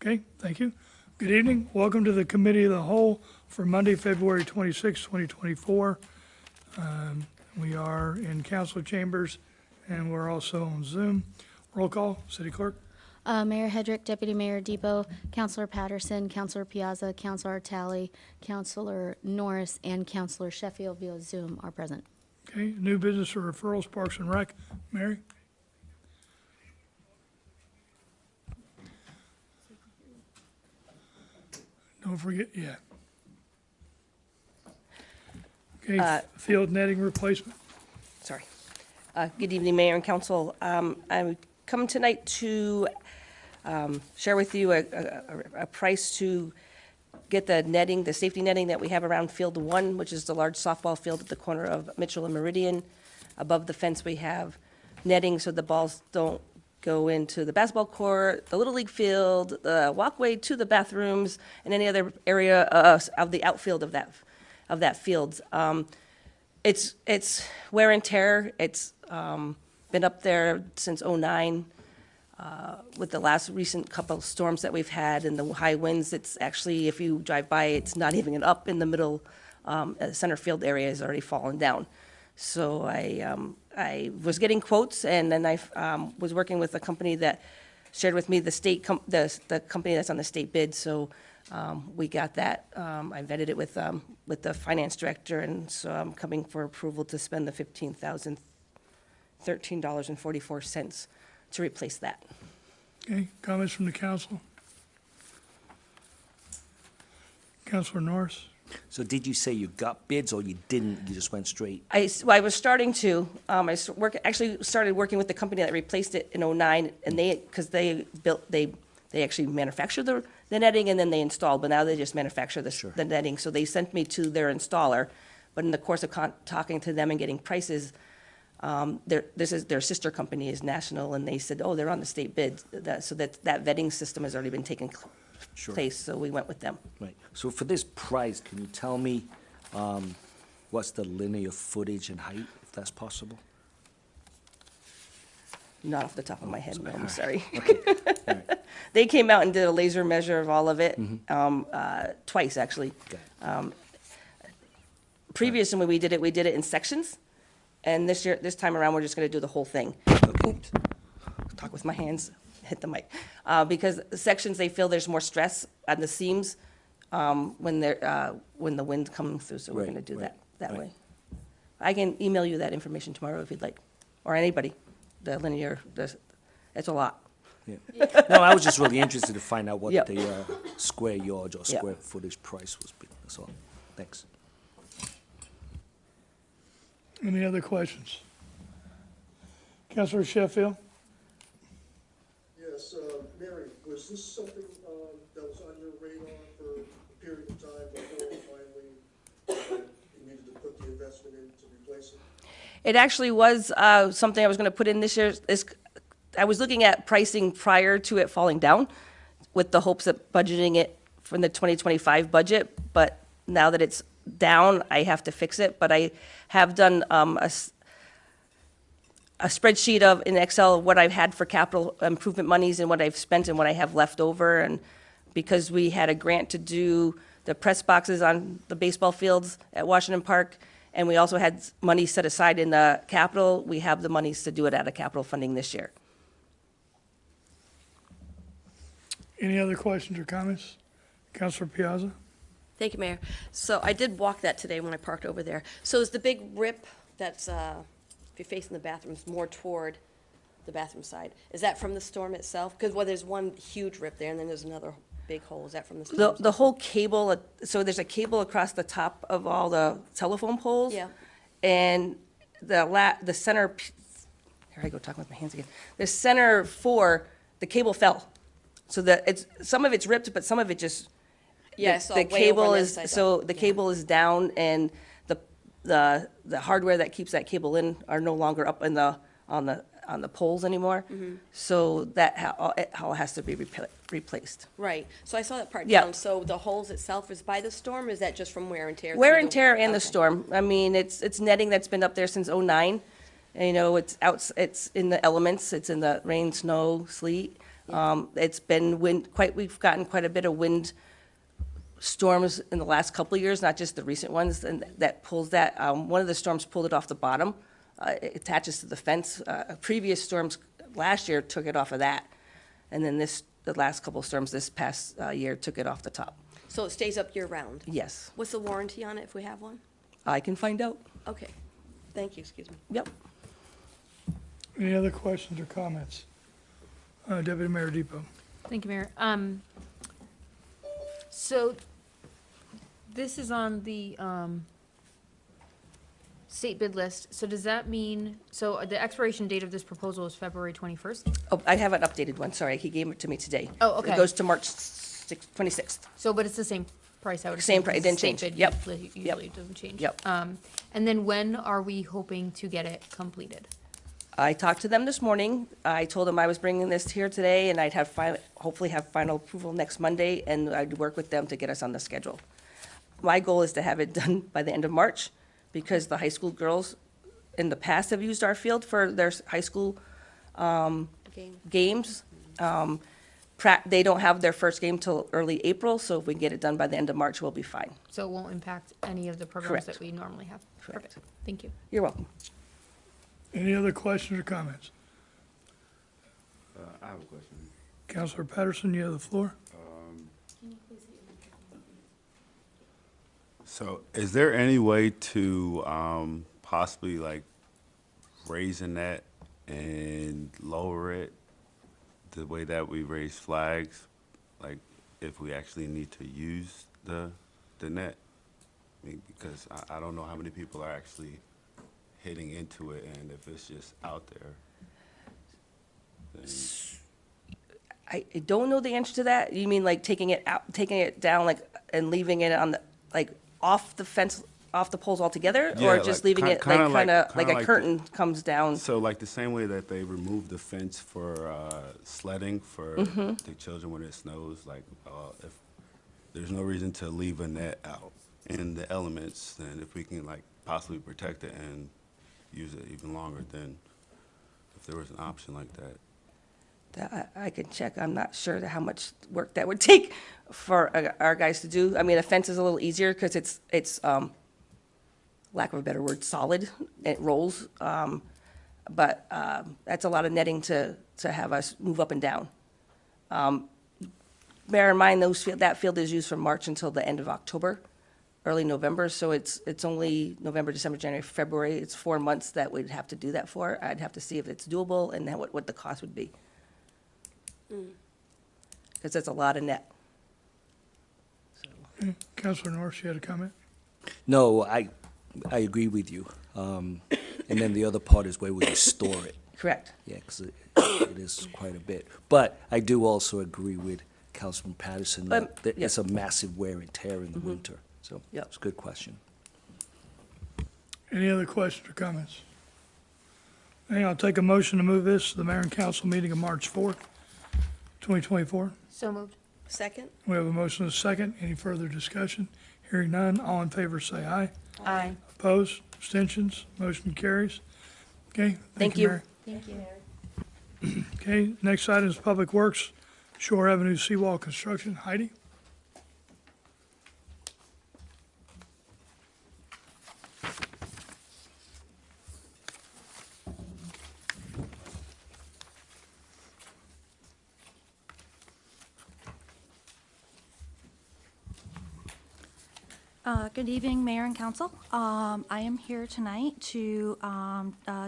Okay, thank you. Good evening. Welcome to the Committee of the Whole for Monday, February 26, 2024. We are in council chambers and we're also on Zoom. Roll call, City Clerk. Mayor Hedrick, Deputy Mayor Depot, Councilor Patterson, Councilor Piazza, Councilor Talley, Councilor Norris, and Councilor Sheffield via Zoom are present. Okay, new business or referrals, Parks and Rec. Mary? Don't forget, yeah. Okay, field netting replacement. Sorry. Good evening, Mayor and Council. I'm coming tonight to share with you a price to get the netting, the safety netting that we have around Field 1, which is the large softball field at the corner of Mitchell and Meridian. Above the fence, we have netting so the balls don't go into the basketball court, the Little League field, the walkway to the bathrooms, and any other area of the outfield of that field. It's wear and tear. It's been up there since '09. With the last recent couple of storms that we've had and the high winds, it's actually, if you drive by, it's not even up in the middle. Center field area has already fallen down. So I was getting quotes, and then I was working with a company that shared with me the company that's on the state bid. So we got that. I vetted it with the finance director, and so I'm coming for approval to spend the $15,013.44 to replace that. Okay, comments from the council? Councilor Norris? So did you say you got bids or you didn't, you just went straight? I was starting to, actually started working with the company that replaced it in '09, and because they actually manufactured the netting and then they installed, but now they just manufacture the netting. So they sent me to their installer, but in the course of talking to them and getting prices, their sister company is National, and they said, oh, they're on the state bid, so that vetting system has already been taken place, so we went with them. Right. So for this price, can you tell me what's the linear footage and height, if that's possible? Not off the top of my head, no, I'm sorry. Okay. All right. They came out and did a laser measure of all of it, twice, actually. Okay. Previous, when we did it in sections, and this time around, we're just gonna do the whole thing. Oops, talk with my hands, hit the mic. Because sections, they feel there's more stress on the seams when the wind comes through, so we're Right, gonna do right, that right. way. I can email you that information tomorrow if you'd like, or anybody, the linear, it's a lot. Yeah. No, I was just really interested to find out what Yep. the square yards or Yep. square footage price was. That's all. Thanks. Any other questions? Councilor Sheffield? Yes, Mary, was this something that was on your radar for a period of time before finally you needed to put the investment in to replace it? It actually was something I was gonna put in this year. I was looking at pricing prior to it falling down with the hopes of budgeting it from the 2025 budget, but now that it's down, I have to fix it. But I have done a spreadsheet in Excel of what I've had for capital improvement monies and what I've spent and what I have left over. And because we had a grant to do the press boxes on the baseball fields at Washington Park, and we also had money set aside in the capital, we have the monies to do it out of capital funding this year. Any other questions or comments? Councilor Piazza? Thank you, Mayor. So I did walk that today when I parked over there. So is the big rip that's, if you're facing the bathrooms, more toward the bathroom side, is that from the storm itself? Because, well, there's one huge rip there, and then there's another big hole. Is that from the storm? The whole cable, so there's a cable across the top of all the telephone poles. Yeah. And the center, here I go talking with my hands again. The center the cable fell. So some of it's ripped, but some of it just, Yeah, I saw the way over cable on is, this side, so though. the Yeah. cable is down, and the hardware that keeps that cable in are no longer up on the poles anymore. Mm-hmm. So it all has to be replaced. Right. So I saw that part Yeah. down. So the holes itself is by the storm, or is that just from wear and tear? Wear through and tear and the Okay. storm. I mean, it's netting that's been up there since '09. And, it's in the elements, it's in the rain, snow, sleet. It's been we've gotten quite a bit of wind storms in the last couple of years, not just the recent ones, and that pulls that. One of the storms pulled it off the bottom. It attaches to the fence. Previous storms last year took it off of that. And then the last couple of storms this past year took it off the top. So it stays up year-round? Yes, What's the warranty on it if we have one? I can find out. Okay, thank you, excuse me. Yep. Any other questions or comments? Deputy Mayor Depot. Thank you, Mayor. So this is on the state bid list. So does that mean, so the expiration date of this proposal is February 21st? Oh, I have an updated one, sorry, he gave it to me today. Oh, okay. It goes to March 26th. So, but it's the same price, I would Same assume, price, it 'cause didn't state change. bid Yep. Usually doesn't change. Yep. And then when are we hoping to get it completed? I talked to them this morning. I told them I was bringing this here today, and I'd hopefully have final approval next Monday, and I'd work with them to get us on the schedule. My goal is to have it done by the end of March, because the high school girls in the past have used our field for their high school games. They don't have their first game till early April, so if we get it done by the end of March, we'll be fine. So it won't impact any of the programs Correct. that we normally have? Correct. Perfect. Thank you. You're welcome. Any other questions or comments? I have a question. Counselor Patterson, you have the floor. So is there any way to possibly like raise a net and lower it the way that we raise flags? Like if we actually need to use the net? I mean, because I don't know how many people are actually hitting into it, and if it's just out there. Then I don't know the answer to that. You mean like taking it out, taking it down, like, and leaving it on the, like, off the fence, off the poles altogether? Or Yeah, just like, leaving it, kinda like, like- like kinda a like curtain comes down? So like the same way that they removed the fence for sledding for the children when it snows, like if there's no reason to leave a net out in the elements, then if we can like possibly protect it and use it even longer, then if there was an option like that. That I can check. I'm not sure how much work that would take for our guys to do. I mean, a fence is a little easier because it's lack of a better word, solid. It rolls. But that's a lot of netting to have us move up and down. Bear in mind, that field is used from March until the end of October, early November. So it's only November, December, January, February. It's 4 months that we'd have to do that for. I'd have to see if it's doable and what the cost would be. Because that's a lot of net. Counselor Norris, you had a comment? No, I agree with you. And then the other part is where would you store it? Correct. Yeah, because it is quite a bit. But I do also agree with Councilman Patterson that yeah. it's a massive wear and tear in the winter. So Yep. it's a good question. Any other questions or comments? Hey, I'll take a motion to move this to the mayor and council meeting of March 4th, 2024. So moved. Second? We have a motion and a second. Any further discussion? Hearing none, all in favor say aye. Aye. Opposed, abstentions, motion carries. Okay, Thank thank you, you. Mayor. Thank you. Okay, next item is Public Works, Shore Avenue Seawall Construction. Heidi? Good evening, Mayor and Council. I am here tonight to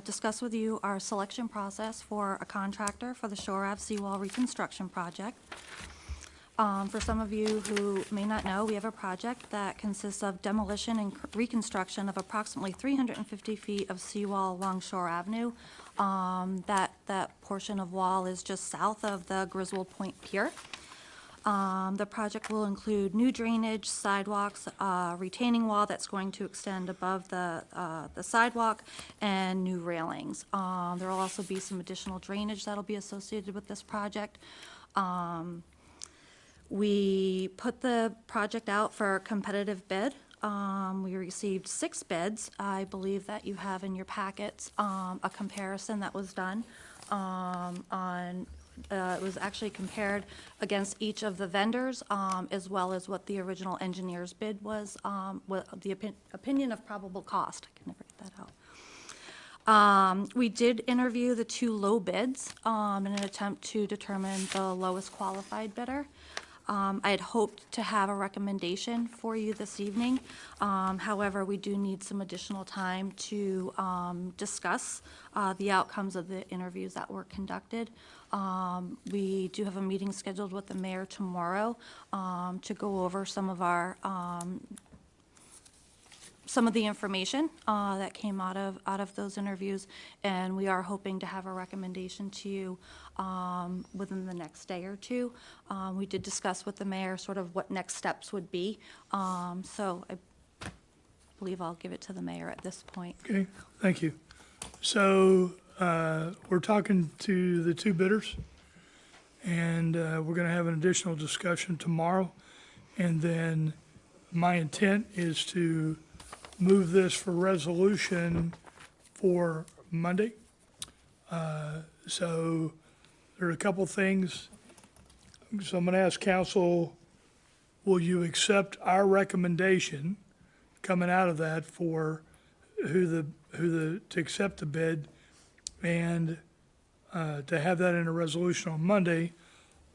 discuss with you our selection process for a contractor for the Shore Ave Seawall Reconstruction Project. For some of you who may not know, we have a project that consists of demolition and reconstruction of approximately 350 feet of seawall along Shore Avenue. That portion of wall is just south of the Griswold Point Pier. The project will include new drainage, sidewalks, retaining wall that's going to extend above the sidewalk, and new railings. There will also be some additional drainage that'll be associated with this project. We put the project out for a competitive bid. We received 6 bids. I believe that you have in your packets a comparison that was done on it was actually compared against each of the vendors, as well as what the original engineer's bid was, what the opinion of probable cost. I can never get that out. We did interview the two low bids in an attempt to determine the lowest qualified bidder. I had hoped to have a recommendation for you this evening. However, we do need some additional time to discuss the outcomes of the interviews that were conducted. We do have a meeting scheduled with the mayor tomorrow to go over some of the information that came out of those interviews, and we are hoping to have a recommendation to you within the next day or two. We did discuss with the mayor sort of what next steps would be, so I believe I'll give it to the mayor at this point. Okay, thank you. So we're talking to the two bidders, and we're going to have an additional discussion tomorrow. And then my intent is to move this for resolution for Monday. So there are a couple things. So I'm going to ask council, will you accept our recommendation coming out of that for to accept the bid and to have that in a resolution on Monday?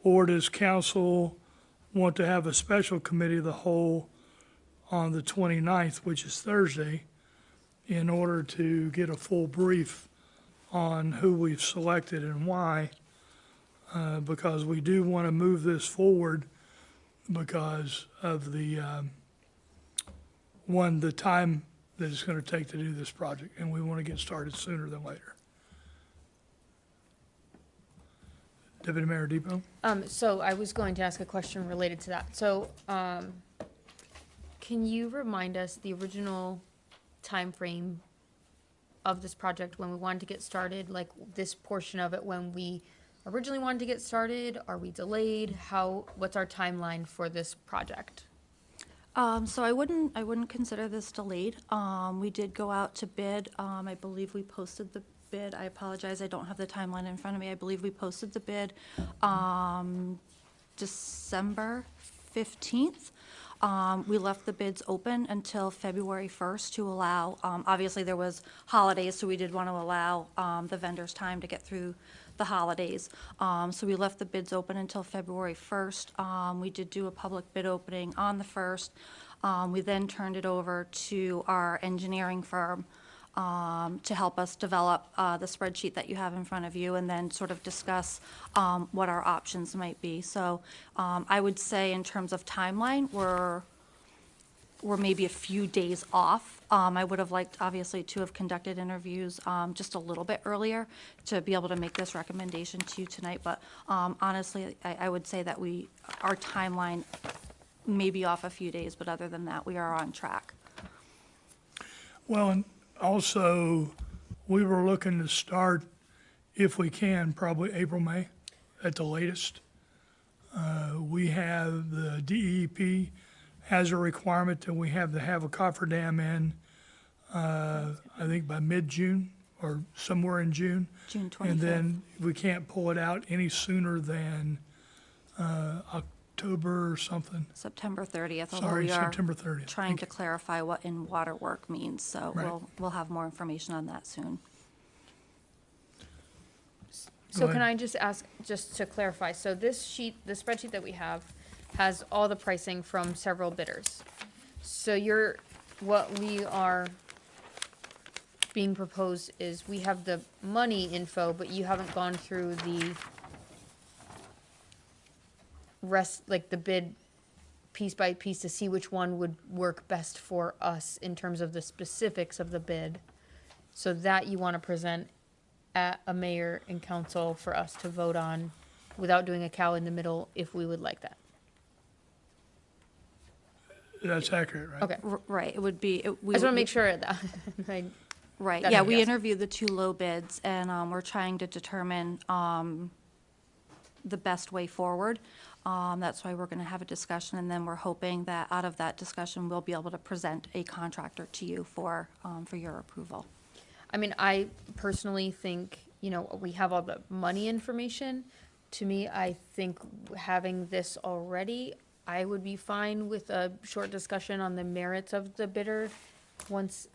Or does council want to have a special committee of the whole on the 29th, which is Thursday, in order to get a full brief on who we've selected and why? Because we do want to move this forward because of the time that it's going to take to do this project, and we want to get started sooner than later. Deputy Mayor Depot? So I was going to ask a question related to that. So, can you remind us the original time frame of this project when we wanted to get started, like this portion of it when we originally wanted to get started? Are we delayed? What's our timeline for this project? So I wouldn't consider this delayed. We did go out to bid. I believe we posted the bid. I apologize, I don't have the timeline in front of me. I believe we posted the bid December 15th. We left the bids open until February 1st to allow, obviously there was holidays, so we did want to allow the vendors time to get through the holidays. So we left the bids open until February 1st. We did do a public bid opening on the 1st. We then turned it over to our engineering firm to help us develop the spreadsheet that you have in front of you, and then sort of discuss what our options might be. So I would say in terms of timeline, we're maybe a few days off. I would have liked, obviously, to have conducted interviews just a little bit earlier to be able to make this recommendation to you tonight. But honestly, I would say that our timeline may be off a few days, but other than that, we are on track. Well, and also, we were looking to start, if we can, probably April, May at the latest. We have the DEP has a requirement that we have to have a cofferdam in, I think by mid-June or somewhere in June. June 25th. And then we can't pull it out any sooner than October or something. September 30th, although Sorry, we are September 30th. trying to clarify what in water work means, so Right. we'll have more information on that soon. So Go can ahead. I just ask, just to clarify, so this sheet, the spreadsheet that we have, has all the pricing from several bidders. So what we are being proposed is we have the money info, but you haven't gone through the rest, like the bid piece by piece to see which one would work best for us in terms of the specifics of the bid. So that you want to present at a mayor and council for us to vote on without doing a cow in the middle if we would like that. That's accurate, right? Okay. Right, it would be. I just want to make sure that, Right, That yeah, makes we sense. interviewed the two low bids, and we're trying to determine the best way forward. That's why we're going to have a discussion, and then we're hoping that out of that discussion, we'll be able to present a contractor to you for your approval. I mean, I personally think, we have all the money information, to me, I think having this already, I would be fine with a short discussion on the merits of the bidder. Once,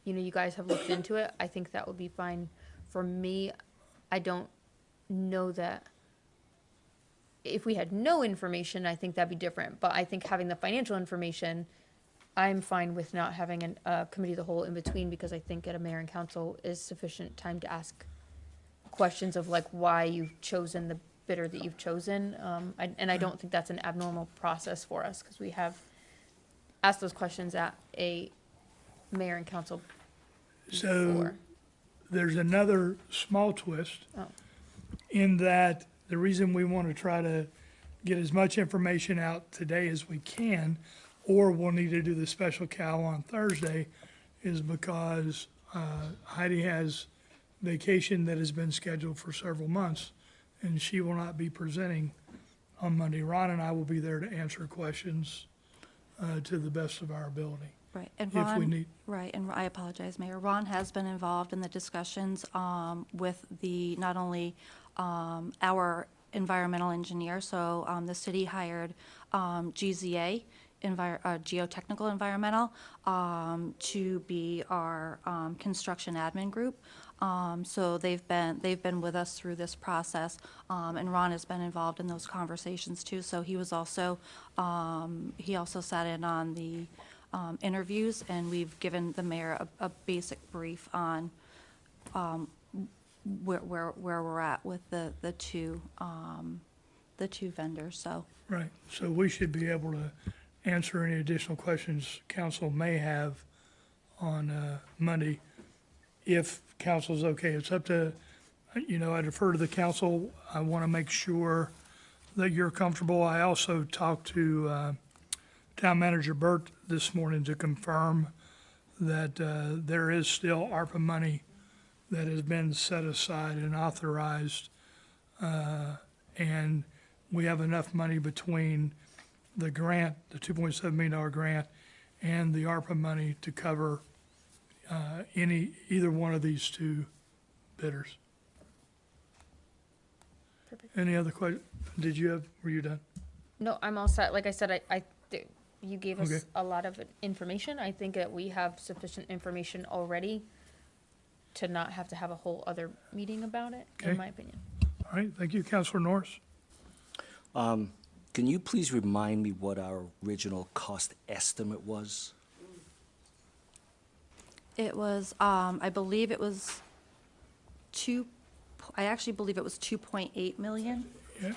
you guys have looked into it, I think that would be fine for me. I don't know that, if we had no information, I think that'd be different, but I think having the financial information, I'm fine with not having a committee of the whole in between, because I think at a mayor and council is sufficient time to ask questions of like why you've chosen the bidder that you've chosen. And I don't think that's an abnormal process for us, because we have asked those questions at a mayor and council So before. there's another small twist Oh. in that the reason we want to try to get as much information out today as we can, or we'll need to do the special cow on Thursday, is because Heidi has vacation that has been scheduled for several months, and she will not be presenting on Monday. Ron and I will be there to answer questions to the best of our ability. Right, and If we Ron, need- right, and I apologize, Mayor. Ron has been involved in the discussions with not only our environmental engineer, so the city hired GZA, Geotechnical Environmental, to be our construction admin group. So they've been with us through this process, and Ron has been involved in those conversations too. So he was also, he also sat in on the interviews, and we've given the mayor a basic brief on where we're at with the two vendors, so. Right, so we should be able to answer any additional questions council may have on Monday, if council's okay. It's up to, I defer to the council. I want to make sure that you're comfortable. I also talked to Town Manager Burt this morning to confirm that there is still ARPA money that has been set aside and authorized, and we have enough money between the grant, the $2.7 million grant, and the ARPA money to cover either one of these two bidders. Perfect. Any other questions? Were you done? No, I'm all set. Like I said, you gave Okay. us a lot of information. I think that we have sufficient information already to not have to have a whole other meeting about it, Okay. in my opinion. All right, thank you, Councilor Norris. Can you please remind me what our original cost estimate was? It was, I believe it was I actually believe it was 2.8 million, Yeah,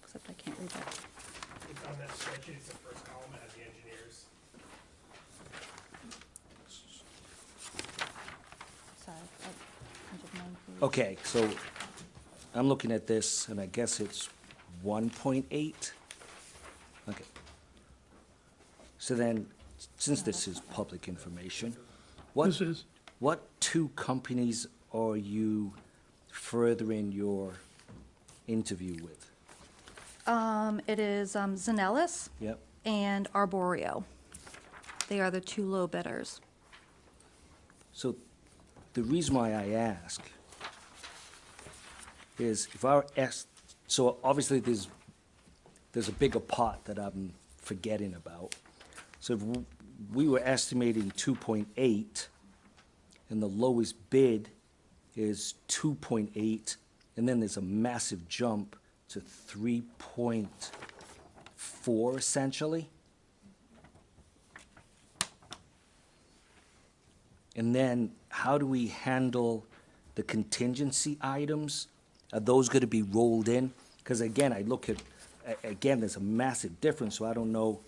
except I can't read that. It's on that spreadsheet, it's the first column, it has the engineers. Sorry. 109. Okay, so I'm looking at this, and I guess it's 1.8? Okay. So then, since this is public information, this is, what two companies are you furthering your interview with? It is Zanellis Yep. and Arborio. They are the two low bidders. So the reason why I ask is if our so obviously there's a bigger pot that I'm forgetting about. So if we were estimating 2.8 and the lowest bid is 2.8, and then there's a massive jump to 3.4 essentially. And then how do we handle the contingency items? Are those going to be rolled in? Because again, I look at, again, there's a massive difference, so I don't know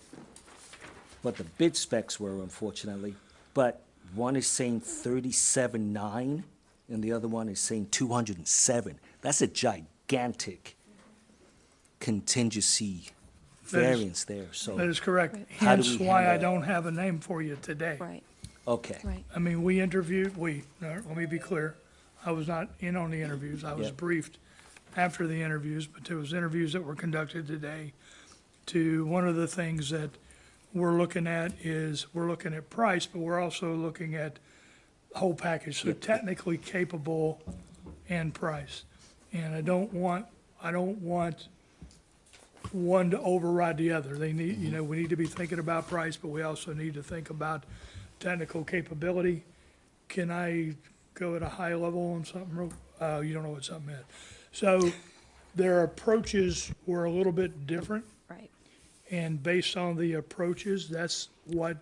what the bid specs were, unfortunately. But one is saying 37.9, and the other one is saying 207. That's a gigantic contingency variance there, that so, is correct. How do Hence we why I handle- don't have a name for you today. Right, okay. right. I mean, let me be clear. I was not in on the interviews. I was Yep. briefed after the interviews, but there was interviews that were conducted today. One of the things that we're looking at is, we're looking at price, but we're also looking at whole package. So technically capable and price. And I don't want one to override the other. They need, you know, we need to be thinking about price, but we also need to think about technical capability. Can I go at a high level on something real, you don't know what something is. So their approaches were a little bit different. Right. And based on the approaches, that's what,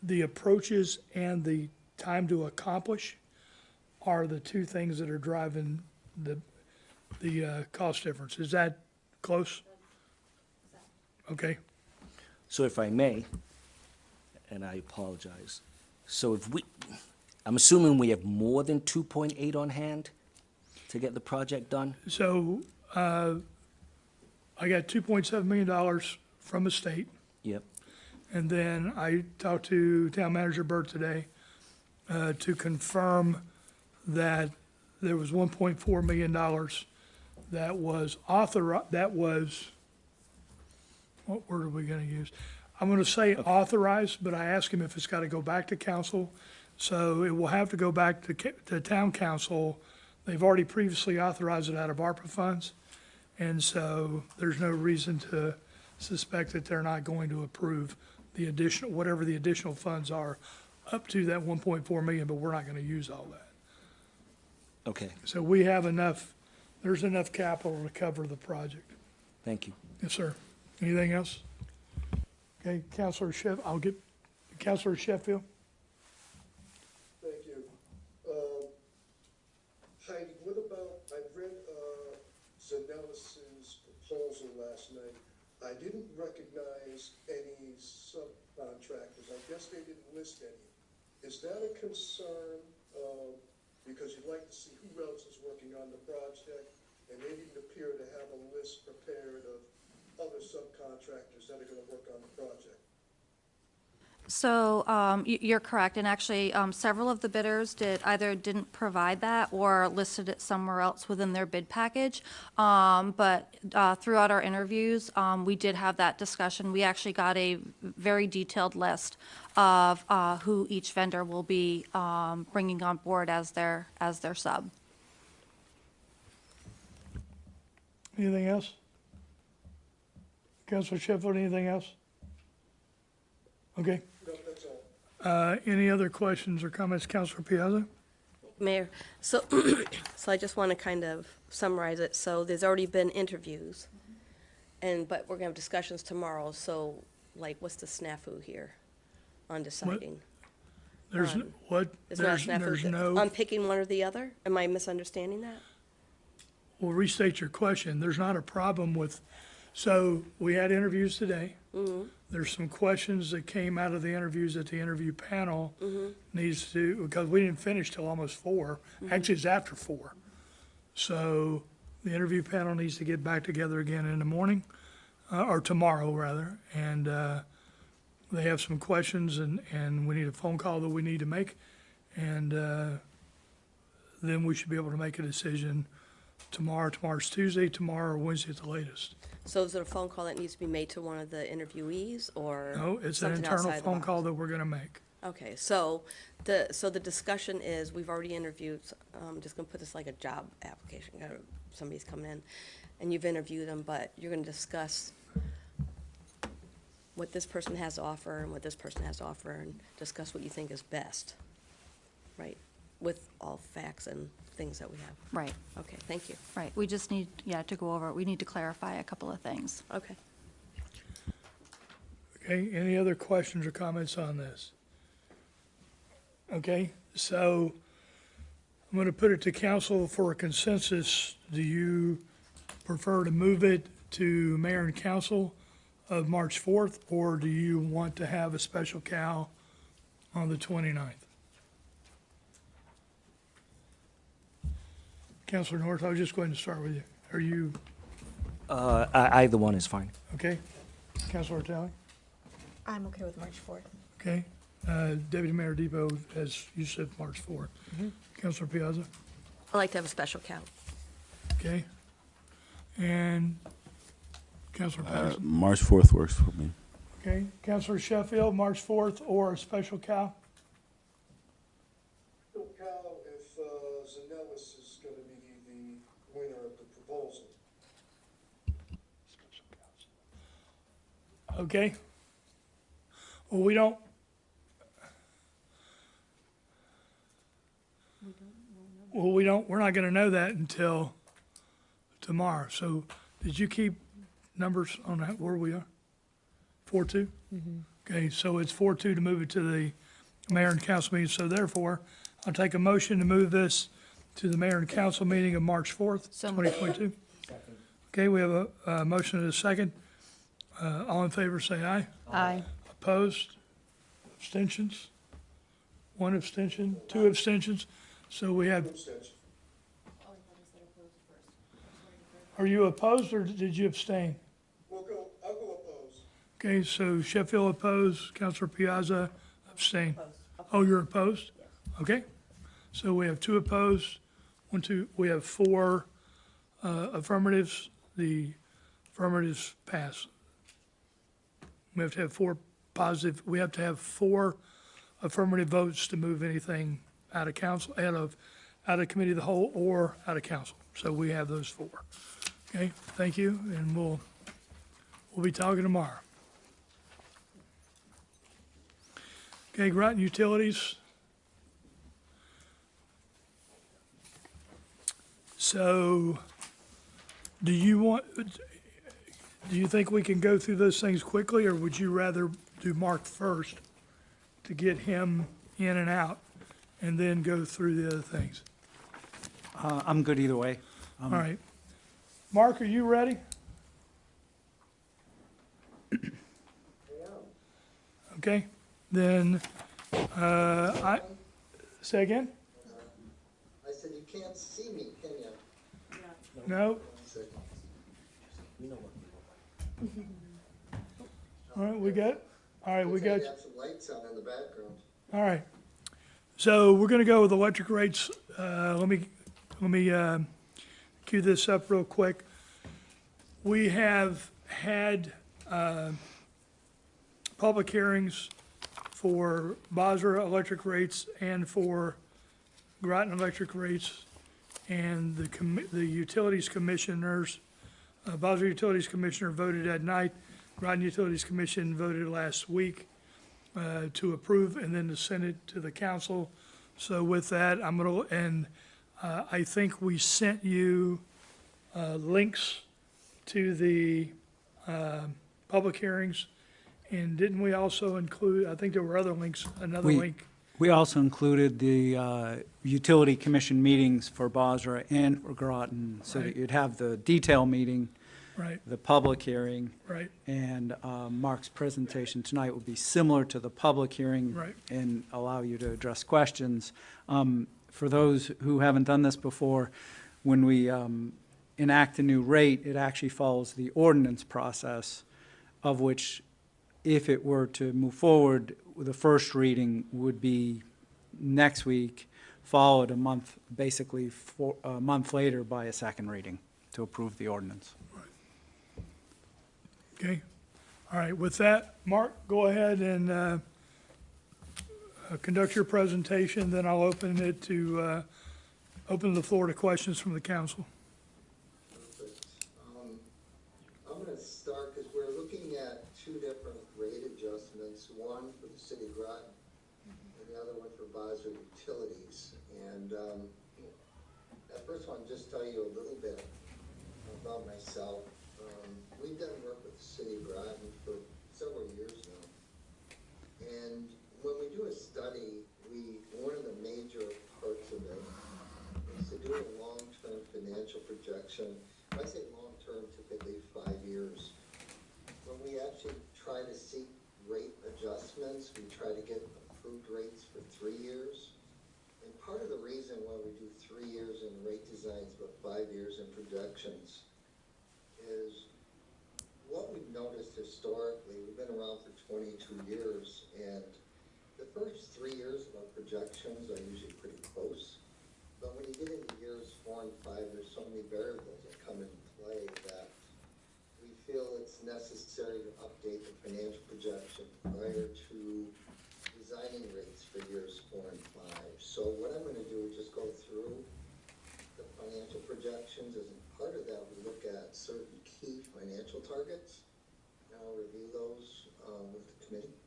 the approaches and the time to accomplish are the two things that are driving the cost difference. Is that close? Okay. So if I may, and I apologize, so if I'm assuming we have more than 2.8 on hand to get the project done? So, I got $2.7 million from the state. Yep. And then I talked to Town Manager Burt today to confirm that there was $1.4 million that was what word are we gonna use? I'm gonna say authorized, but I asked him if it's gotta go back to council. So it will have to go back to town council. They've already previously authorized it out of ARPA funds. And so there's no reason to suspect that they're not going to approve the additional, whatever the additional funds are, up to that 1.4 million, but we're not gonna use all that. Okay, So we have enough, there's enough capital to cover the project. thank you. Yes, sir. Anything else? Okay, Counselor Sheffield? Thank you. Heidi, what about, I read Zanellis's proposal last night. I didn't recognize any subcontractors. I guess they didn't list any. Is that a concern? Because you'd like to see who else is working on the project, and they didn't appear to have a list prepared of other subcontractors that are gonna work on the project. So you're correct, and actually, several of the bidders didn't provide that or listed it somewhere else within their bid package. But throughout our interviews, we did have that discussion. We actually got a very detailed list of who each vendor will be bringing on board as their sub. Anything else? Counselor Sheffield, anything else? Okay. No, that's all. Any other questions or comments, Counselor Piazza? Mayor, so, so I just want to kind of summarize it. So there's already been interviews, but we're going to have discussions tomorrow. So, like, what's the snafu here on deciding? There's, what? Is there a snafu? There's no, On picking one or the other? Am I misunderstanding that? well, restate your question. There's not a problem with, so we had interviews today. There's some questions that came out of the interviews that the interview panel needs to, because we didn't finish till almost 4. Actually, it's after 4. So the interview panel needs to get back together again in the morning, or tomorrow rather. And they have some questions and we need a phone call that we need to make. And then we should be able to make a decision tomorrow. Tomorrow's Tuesday, tomorrow or Wednesday at the latest. So is it a phone call that needs to be made to one of the interviewees or No, it's an something internal outside the phone box? call that we're gonna make. Okay, so the discussion is, we've already interviewed, I'm just gonna put this like a job application, somebody's coming in, and you've interviewed them, but you're gonna discuss what this person has to offer and what this person has to offer, and discuss what you think is best, right? With all facts and things that we have. Right, Okay, thank you. right. We just need, to go over it. We need to clarify a couple of things. Okay. Okay, any other questions or comments on this? Okay, so I'm gonna put it to council for a consensus. Do you prefer to move it to mayor and council of March 4th, or do you want to have a special cow on the 29th? Counselor North, I was just going to start with you. Are you, Either one is fine. okay? Counselor Talley? I'm okay with March 4th. Okay. Deputy Mayor Depot, as you said, March 4th. Counselor Piazza? I like to have a special count. Okay. And Counselor Patterson? March 4th works for me. Okay. Counselor Sheffield, March 4th, or a special cow? Cal, if Zanellis Okay? Well, we don't, we're not gonna know that until tomorrow. So did you keep numbers on that, where we are? 4-2? Okay, so it's 4-2 to move it to the mayor and council meeting. So therefore, I'll take a motion to move this to the mayor and council meeting of March 4th, So moved. 2022. Okay, we have a motion and a second. All in favor, say aye. Aye. Opposed? Abstentions? One abstention, two abstentions. So we have, Abstention. are you opposed or did you abstain? I'll go opposed. Okay, so Sheffield opposed, Counselor Piazza abstain. Oh, you're opposed? Okay. So we have 2 opposed, 1, 2, we have 4 affirmatives. The affirmatives pass. We have to have 4 positive, we have to have 4 affirmative votes to move anything out of council, out of committee of the whole or out of council. So we have those 4. Okay, thank you, and we'll be talking tomorrow. Okay, Groton Utilities. So, do you think we can go through those things quickly, or would you rather do Mark first to get him in and out, and then go through the other things? I'm good either way. All right. Mark, are you ready? Okay, then, say again? I said, you can't see me, can you? No? All right, we got, You have some lights on in the background. all right. So we're gonna go with electric rates. Let me cue this up real quick. We have had, public hearings for Basra electric rates and for Groton electric rates. And the utilities commissioners, Basra Utilities Commissioner voted that night. Groton Utilities Commission voted last week to approve and then to send it to the council. So with that, I think we sent you links to the public hearings. And didn't we also include, I think there were other links, another link? We also included the utility commission meetings for Basra and for Groton, so Right. that you'd have the detail meeting, Right, the public hearing, right, and Mark's presentation tonight will be similar to the public hearing. Right. And allow you to address questions. For those who haven't done this before, when we enact a new rate, it actually follows the ordinance process, of which, if it were to move forward, the first reading would be next week, followed a month later by a second reading to approve the ordinance. okay. All right, with that, Mark, go ahead and conduct your presentation, then I'll open the floor to questions from the council. Perfect. I'm gonna start, because we're looking at 2 different rate adjustments, one for the city of Groton and the other one for Basra Utilities. And at first, I want to just tell you a little bit about myself. We've done work with the city of Groton for several years now. And when we do a study, one of the major parts of it is to do a long-term financial projection. When I say long-term, typically 5 years. When we actually try to seek rate adjustments, we try to get approved rates for 3 years. And part of the reason why we do 3 years in rate designs but 5 years in projections is what we've noticed historically. We've been around for 22 years, and the first 3 years of our projections are usually pretty close. But when you get into years 4 and 5, there's so many variables that come into play that we feel it's necessary to update the financial projection prior to designing rates for years 4 and 5. So what I'm gonna do is just go through the financial projections. As a part of that, we look at certain key financial targets. and I'll review those with the committee.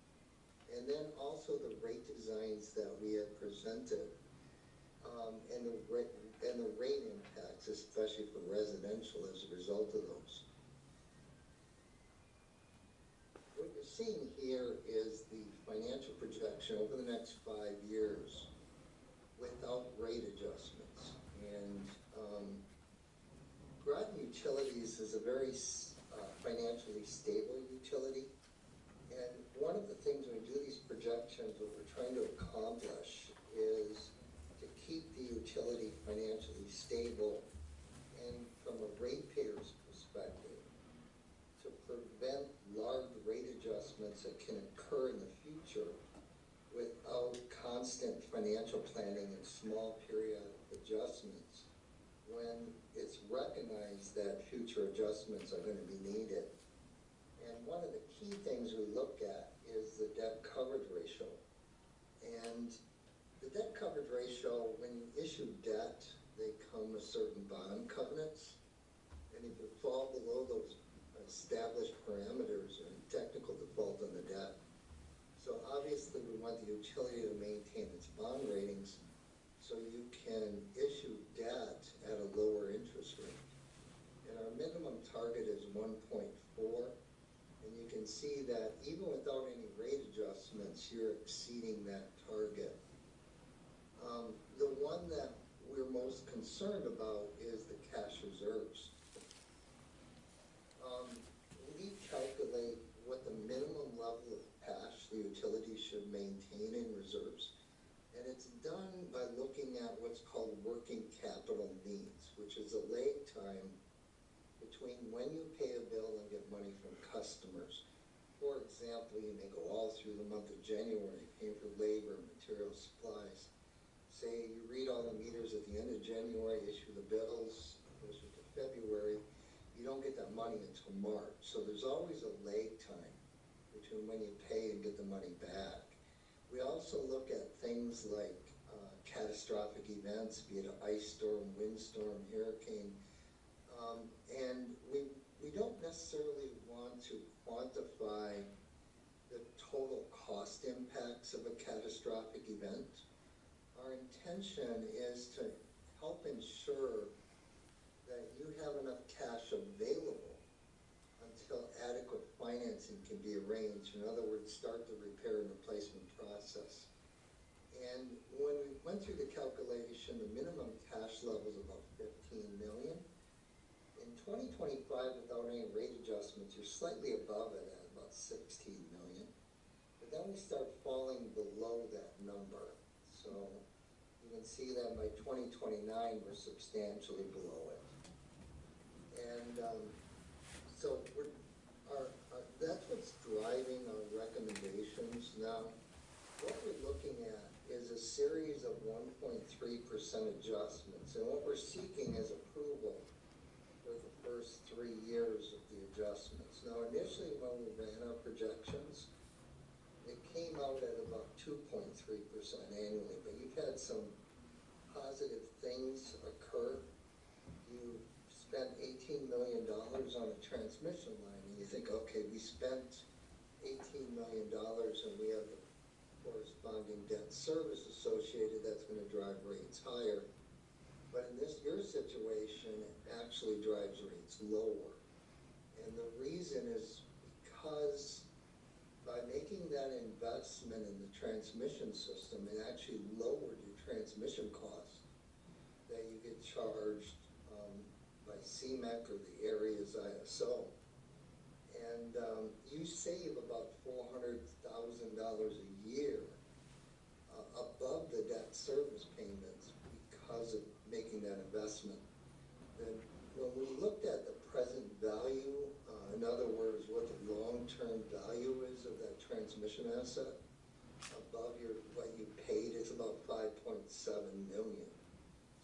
And then also the rate designs that we have presented, and the rate impacts, especially for residential as a result of those. What you're seeing here is the financial projection over the next 5 years without rate adjustments. And Groton Utilities is a very financially stable utility. And one of the things when we do these projections, what we're trying to accomplish is to keep the utility financially stable and from a ratepayer's perspective, to prevent large rate adjustments that can occur in the future without constant financial planning and small periodic adjustments when it's recognized that future adjustments are going to be needed. And one of the key things we look at is the debt coverage ratio. And the debt coverage ratio, when you issue debt, they come with certain bond covenants. And if you fall below those established parameters, or technical default on the debt. So obviously we want the utility to maintain its bond ratings so you can issue debt at a lower interest rate. And our minimum target is 1.4. And you can see that even without any rate adjustments, you're exceeding that target. The one that we're most concerned about is the cash reserves. We calculate what the minimum level of cash the utility should maintain in reserves. And it's done by looking at what's called working capital needs, which is a lag time between when you pay a bill and get money from customers. For example, you may go all through the month of January paying for labor, materials, supplies. Say you read all the meters at the end of January, issue the bills, goes into February, you don't get that money until March. So there's always a lag time between when you pay and get the money back. We also look at things like catastrophic events, be it an ice storm, windstorm, hurricane, and we don't necessarily want to quantify the total cost impacts of a catastrophic event. Our intention is to help ensure that you have enough cash available until adequate financing can be arranged. In other words, start the repair and replacement process. And when we went through the calculation, the minimum cash level is about $15 million. In 2025, without any rate adjustments, you're slightly above it at about $16 million. But then we start falling below that number. So you can see that by 2029, we're substantially below it. And so that's what's driving our recommendations. Now, what we're looking at is a series of 1.3% adjustments. And what we're seeking is approval for the first 3 years of the adjustments. Now, initially when we ran our projections, it came out at about 2.3% annually, but you've had some positive things occur. You spent $18 million on a transmission line, and you think, okay, we spent $18 million and we have the corresponding debt service associated, that's going to drive rates higher. But in your situation, it actually drives rates lower. And the reason is because by making that investment in the transmission system, it actually lowered your transmission costs that you get charged by CMEC or the area's ISO. And you save about $400,000 a year above the debt service payments because of making that investment. And when we looked at the present value, in other words, what the long-term value is of that transmission asset, above what you paid, it's about $5.7 million.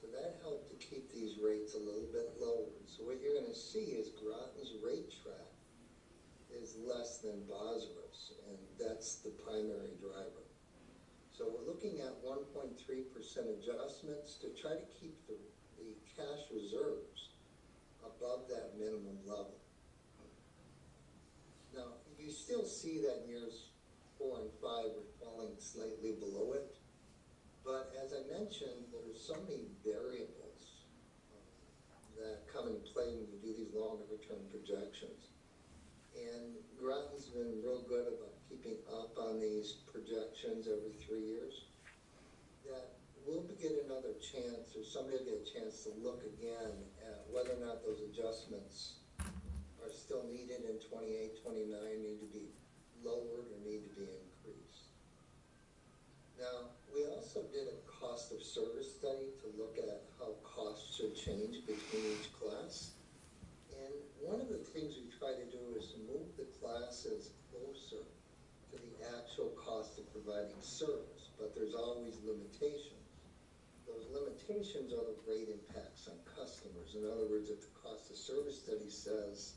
So that helped to keep these rates a little bit lower. So what you're going to see is Groton's rate track is less than Bosworth's, and that's the primary driver. So we're looking at 1.3% adjustments to try to keep the cash reserves above that minimum level. Now, you still see that in years 4 and 5, we're falling slightly below it. But as I mentioned, there's so many variables that come into play when you do these longer term projections. And Groton's been real good about keeping up on these projections every 3 years. That we'll get another chance, or somebody will get a chance to look again at whether or not those adjustments are still needed in 28, 29, need to be lowered or need to be increased. Now, we also did a cost of service study to look at how costs should change between each class. And one of the things we try to do is to move the classes closer to the actual cost of providing service, but there's always limitations. Those limitations are the rate impacts on customers. In other words, if the cost of service study says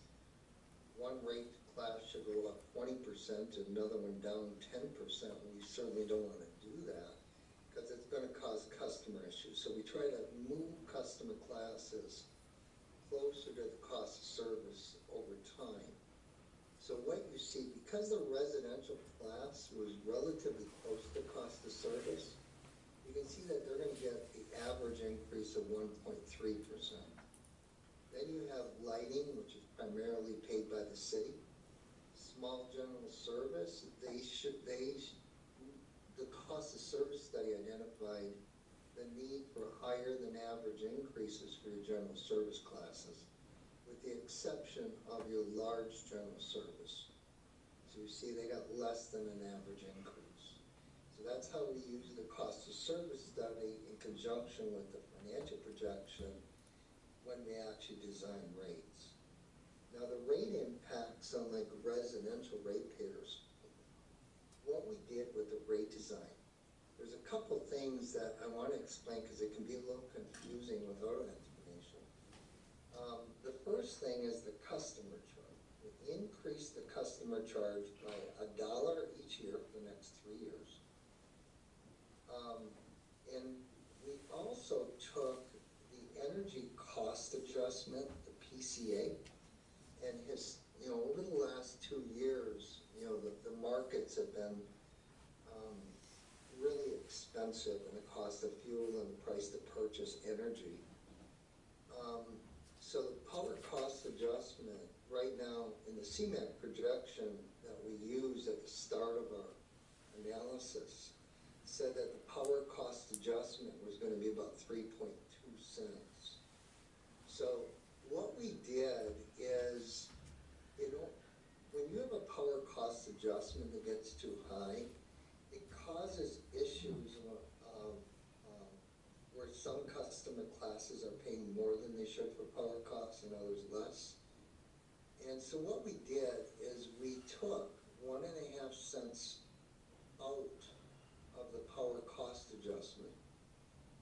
one rate class should go up 20% and another one down 10%, we certainly don't want to do that because it's going to cause customer issues. So we try to move customer classes closer to the cost of service over time. So what you see, because the residential class was relatively close to cost of service, you can see that they're going to get the average increase of 1.3%. Then you have lighting, which is primarily paid by the city. Small general service, the cost of service study identified the need for higher than average increases for your general service classes, with the exception of your large general service. So you see they got less than an average increase. So that's how we use the cost of service study in conjunction with the financial projection when we actually design rates. Now the rate impacts on like residential ratepayers, what we did with the rate design, there's a couple things that I want to explain because it can be a little confusing without an explanation. The first thing is the customer charge. We increased the customer charge by $1 each year for the next 3 years. And we also took the energy cost adjustment, the PCA, and over the last 2 years, the markets have been really expensive in the cost of fuel and the price to purchase energy. So the power cost adjustment right now in the CMAQ projection that we use at the start of our analysis said that the power cost adjustment was going to be about 3.2 cents. So what we did is, when you have a power cost adjustment that gets too high, it causes issues where some customer classes are paying more than they should for power costs and others less. And so what we did is we took 1.5 cents out of the power cost adjustment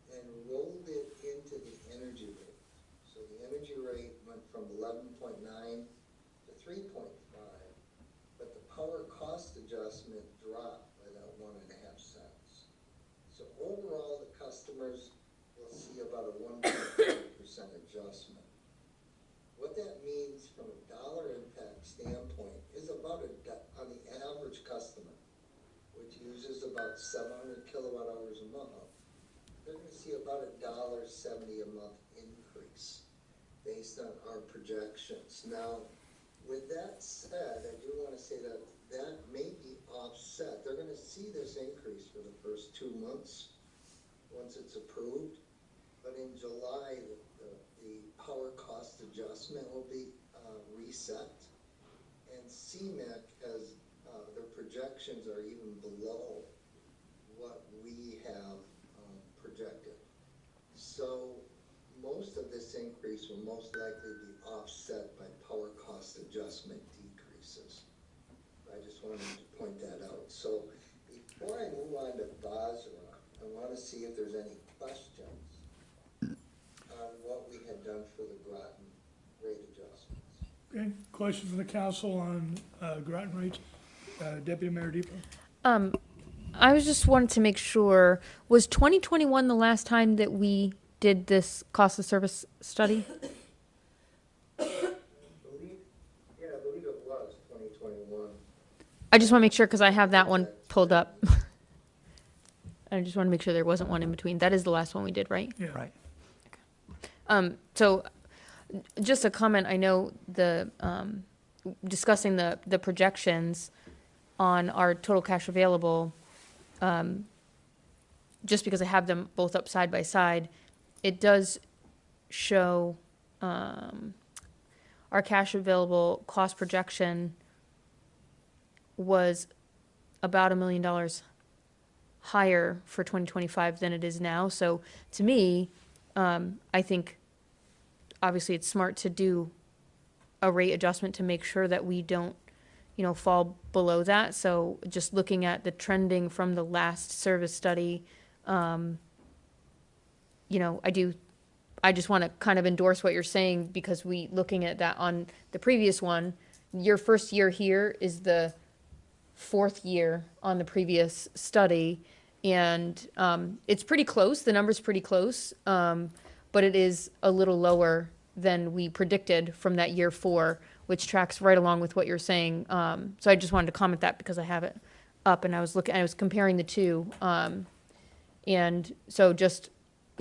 and rolled it into the energy rate. So the energy rate went from 11.9 to 3.5, but the power cost adjustment dropped by that 1.5 cents. So overall, the customers will see about a 1.5% adjustment. What that means from a dollar impact standpoint is about on the average customer, which uses about 700 kilowatt hours a month, they're going to see about $1.70 a month increase based on our projections. Now, with that said, I do want to say that that may be offset. They're going to see this increase for the first 2 months once it's approved. But in July, the power cost adjustment will be reset. And CMAQ has, their projections are even below what we have projected. So most of this increase will most likely be offset by power cost adjustment decreases. I just wanted to point that out. So before I move on to Basra, I want to see if there's any questions on what we had done for the Groton rate adjustments. Okay, questions from the council on Groton rates? Deputy Mayor Depot? I was just wanted to make sure, was 2021 the last time that we did this cost of service study? I believe it was 2021. I just want to make sure, because I have that one pulled up. I just want to make sure there wasn't one in between. That is the last one we did, right? Yeah. Right. So, just a comment, I know discussing the projections on our total cash available, just because I have them both up side by side, it does show, our cash available cost projection was about $1 million higher for 2025 than it is now. So to me, I think obviously it's smart to do a rate adjustment to make sure that we don't, fall below that. So just looking at the trending from the last service study, I just want to kind of endorse what you're saying, because looking at that on the previous one, your first year here is the fourth year on the previous study. And it's pretty close, the number's pretty close, but it is a little lower than we predicted from that year 4, which tracks right along with what you're saying. So I just wanted to comment that because I have it up and I was comparing the two. And so just,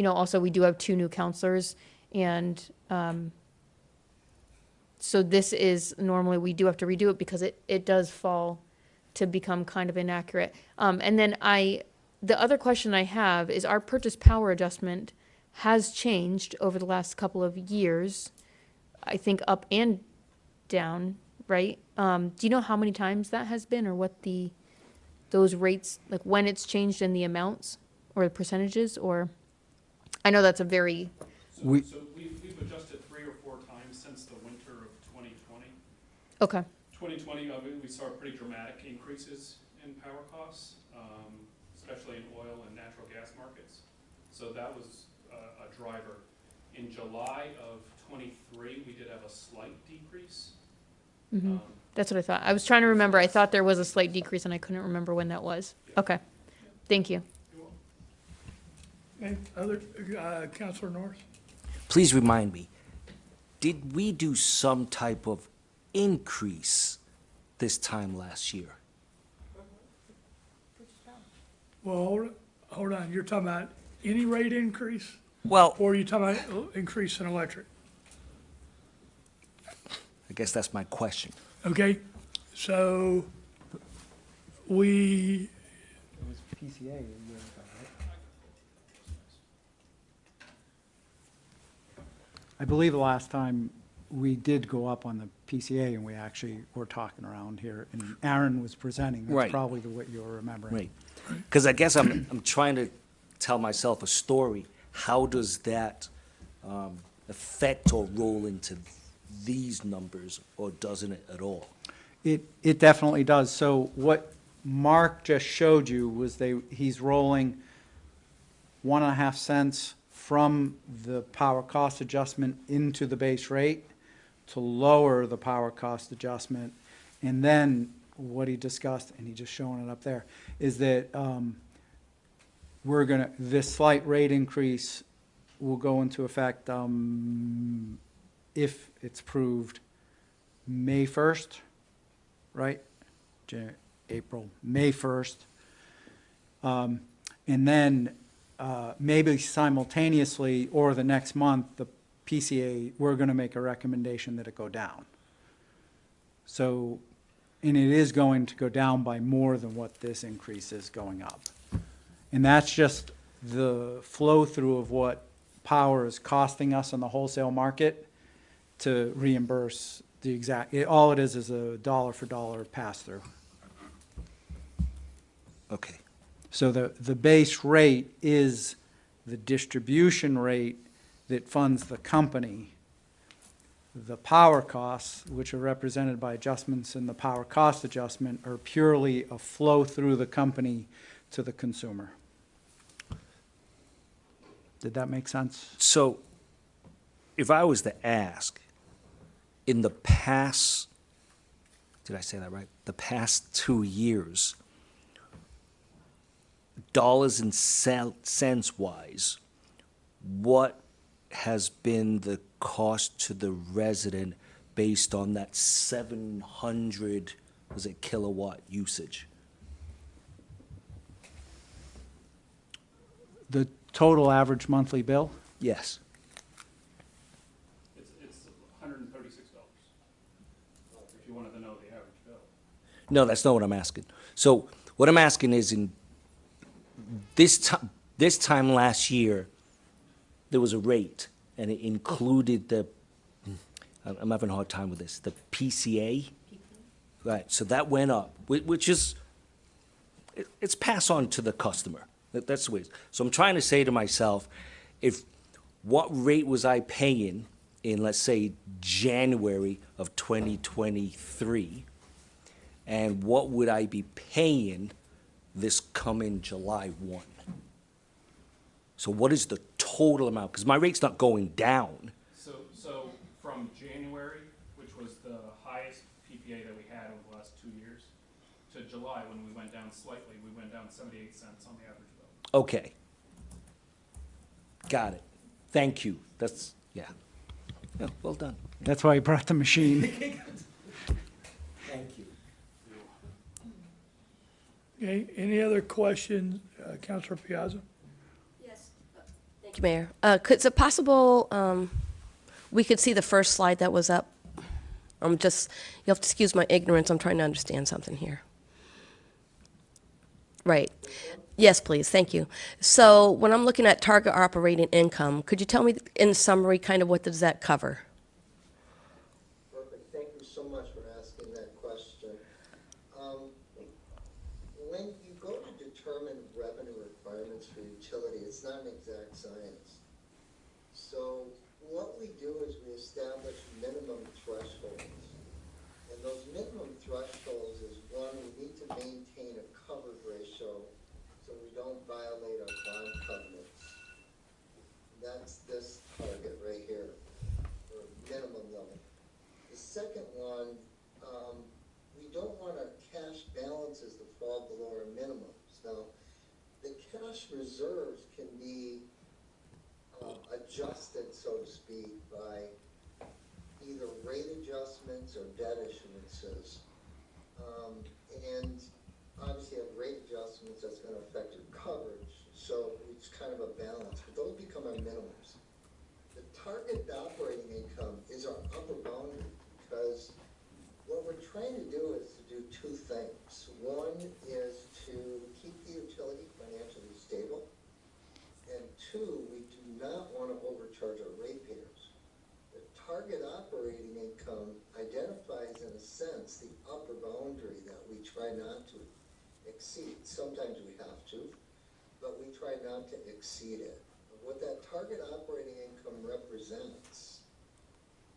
also we do have 2 new counselors, and so this is, normally we do have to redo it because it does fall to become kind of inaccurate. And then the other question I have is, our purchase power adjustment has changed over the last couple of years, I think up and down, right? Do you know how many times that has been, or what those rates, like when it's changed in the amounts or the percentages, or? I know that's a very, So we've adjusted 3 or 4 times since the winter of 2020. okay, 2020, we saw pretty dramatic increases in power costs, especially in oil and natural gas markets. So that was a driver. In July of 23, we did have a slight decrease. that's what I thought. I was trying to remember. I thought there was a slight decrease and I couldn't remember when that was. Okay, thank you. Okay, other, Counselor Norris? Please remind me, did we do some type of increase this time last year? Well, hold on, you're talking about any rate increase? Well, Or are you talking about increase in electric? I guess that's my question. Okay, so we, It was PCA. I believe the last time we did go up on the PCA, and we actually were talking around here, and Aaron was presenting. Right. That's probably what you're remembering. Right. Because I guess I'm trying to tell myself a story. How does that affect or roll into these numbers, or doesn't it at all? It definitely does. So what Mark just showed you was he's rolling 1.5 cents from the power cost adjustment into the base rate to lower the power cost adjustment. And then what he discussed, and he's just showing it up there, is that this slight rate increase will go into effect if it's approved May 1st, right? April, May 1st. And then maybe simultaneously or the next month, the PCA, we're going to make a recommendation that it go down. So, and it is going to go down by more than what this increase is going up. And that's just the flow through of what power is costing us in the wholesale market to reimburse the exact, all it is a dollar for dollar pass through. Okay. So the base rate is the distribution rate that funds the company. The power costs, which are represented by adjustments in the power cost adjustment, are purely a flow through the company to the consumer. Did that make sense? So, if I was to ask, in the past, did I say that right? The past 2 years, dollars and cents wise, what has been the cost to the resident based on that $700 was it kilowatt usage? The total average monthly bill? Yes. It's $136, if you wanted to know the average bill. No, that's not what I'm asking. So what I'm asking is in this time last year, there was a rate, and it included I'm having a hard time with this, the PCA? Right, so that went up, which is, it's passed on to the customer. That's the way. So I'm trying to say to myself, what rate was I paying in, let's say, January of 2023? And what would I be paying this coming July 1? So what is the total amount? Because my rate's not going down. So from January, which was the highest PPA that we had over the last 2 years, to July, when we went down slightly, we went down 78 cents on the average bill. Okay. Got it. Thank you. That's, yeah. Yeah, well done. That's why he brought the machine. Thank you. Okay, any other questions, Councilor Piazza? Thank you, Mayor. Is it possible we could see the first slide that was up? You'll have to excuse my ignorance. I'm trying to understand something here. Right. Yes, please. Thank you. So when I'm looking at target operating income, could you tell me in summary kind of what does that cover? Perfect. Thank you so much for asking that question. When you go to determine revenue requirements for utility, it's not an exact science. So what we do is we establish minimum thresholds. And those minimum thresholds is, one, we need to maintain a coverage ratio so we don't violate our bond covenants. That's this target right here, or minimum level. The second one, we don't want our cash balances to fall below our minimums. Now, the cash reserves can be adjusted, so to speak, by either rate adjustments or debt issuances. And obviously, have rate adjustments that's going to affect your coverage, so it's kind of a balance. But those become our minimums. The target operating income is our upper boundary, because what we're trying to do is to do two things. One is to keep the utility financially stable, and two, we do not want to overcharge our ratepayers. The target operating income identifies, in a sense, the upper boundary that we try not to exceed. Sometimes we have to, but we try not to exceed it. What that target operating income represents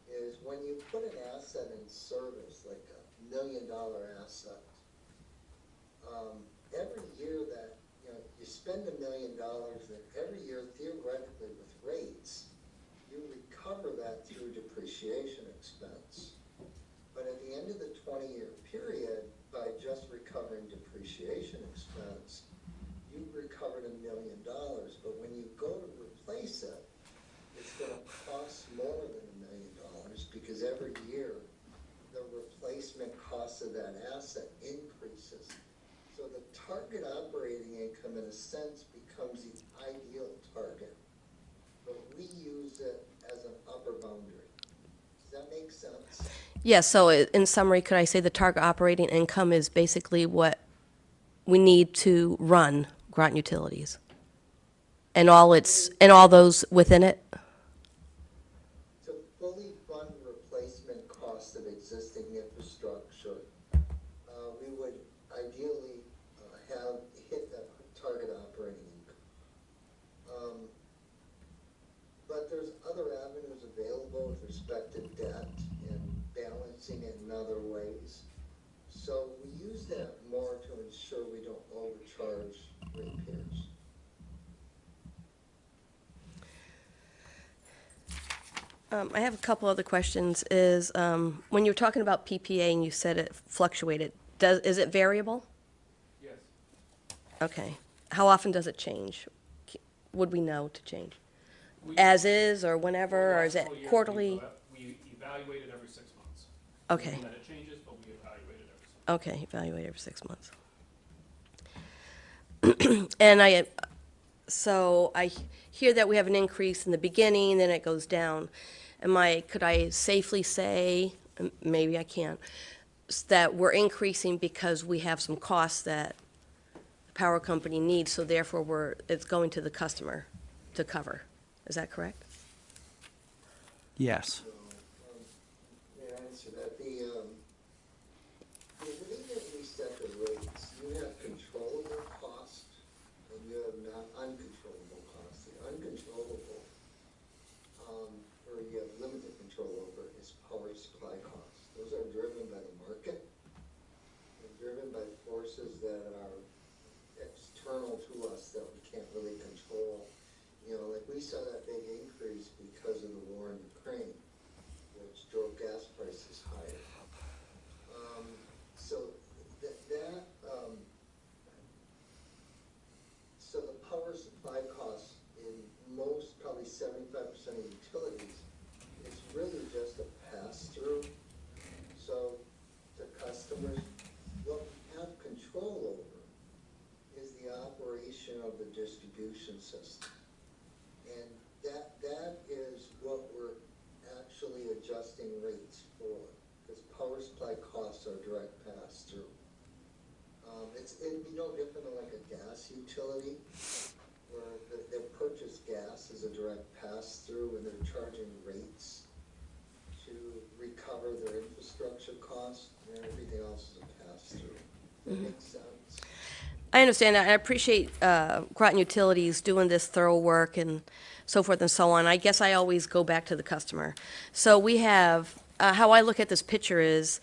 is when you put an asset in service, like $1 million asset, every year that you spend $1 million, and every year theoretically with rates, you recover that through depreciation expense. But at the end of the 20-year period, by just recovering depreciation expense, you've recovered $1 million. But when you go to replace it, it's going to cost more than $1 million, because every year the replacement cost of that asset increases. So the target operating income, in a sense, becomes the ideal target, but we use it as an upper boundary. Does that make sense? Yes, so in summary, could I say the target operating income is basically what we need to run Groton Utilities? And all those within it? To fully fund replacement cost of existing infrastructure, we would ideally hit that target operating income. But there's other avenues available with respect to debt and balancing it in other ways. So we use that more to ensure we don't overcharge ratepayers. I have a couple other questions. When you were talking about PPA and you said it fluctuated, is it variable? Yes. Okay. How often does it change? Would we know to change? We- As is, or whenever, For the or last is it couple of years, quarterly? We evaluate it every 6 months. Okay. Doesn't mean that it changes, but we evaluate it every 6 Okay, evaluate every 6 months. And so I hear that we have an increase in the beginning, then it goes down. Could I safely say, maybe I can't, that we're increasing because we have some costs that the power company needs, so therefore it's going to the customer to cover. Is that correct? Yes. May I answer that? The way that we set the rates, you have controllable costs and you have not uncontrollable costs. The uncontrollable, or you have limited control over, is power supply costs. Those are driven by the market and driven by forces that are external to us that we can't really control. You know, like we saw that big increase because of the war in Ukraine, which drove gas prices higher. So the power supply costs in most, probably 75% of utilities, it's really just a pass-through. So to customers, what we have control over is the operation of the distribution system. And that is what we're actually adjusting rates for, because power supply costs are direct pass-through. It'd be no different than like a gas utility, where their purchased gas is a direct pass-through and they're charging rates to recover their infrastructure costs, and everything else is a pass-through. Does that make sense? I understand that. I appreciate Groton Utilities doing this thorough work and so forth and so on. I guess I always go back to the customer. So we have, how I look at this picture is,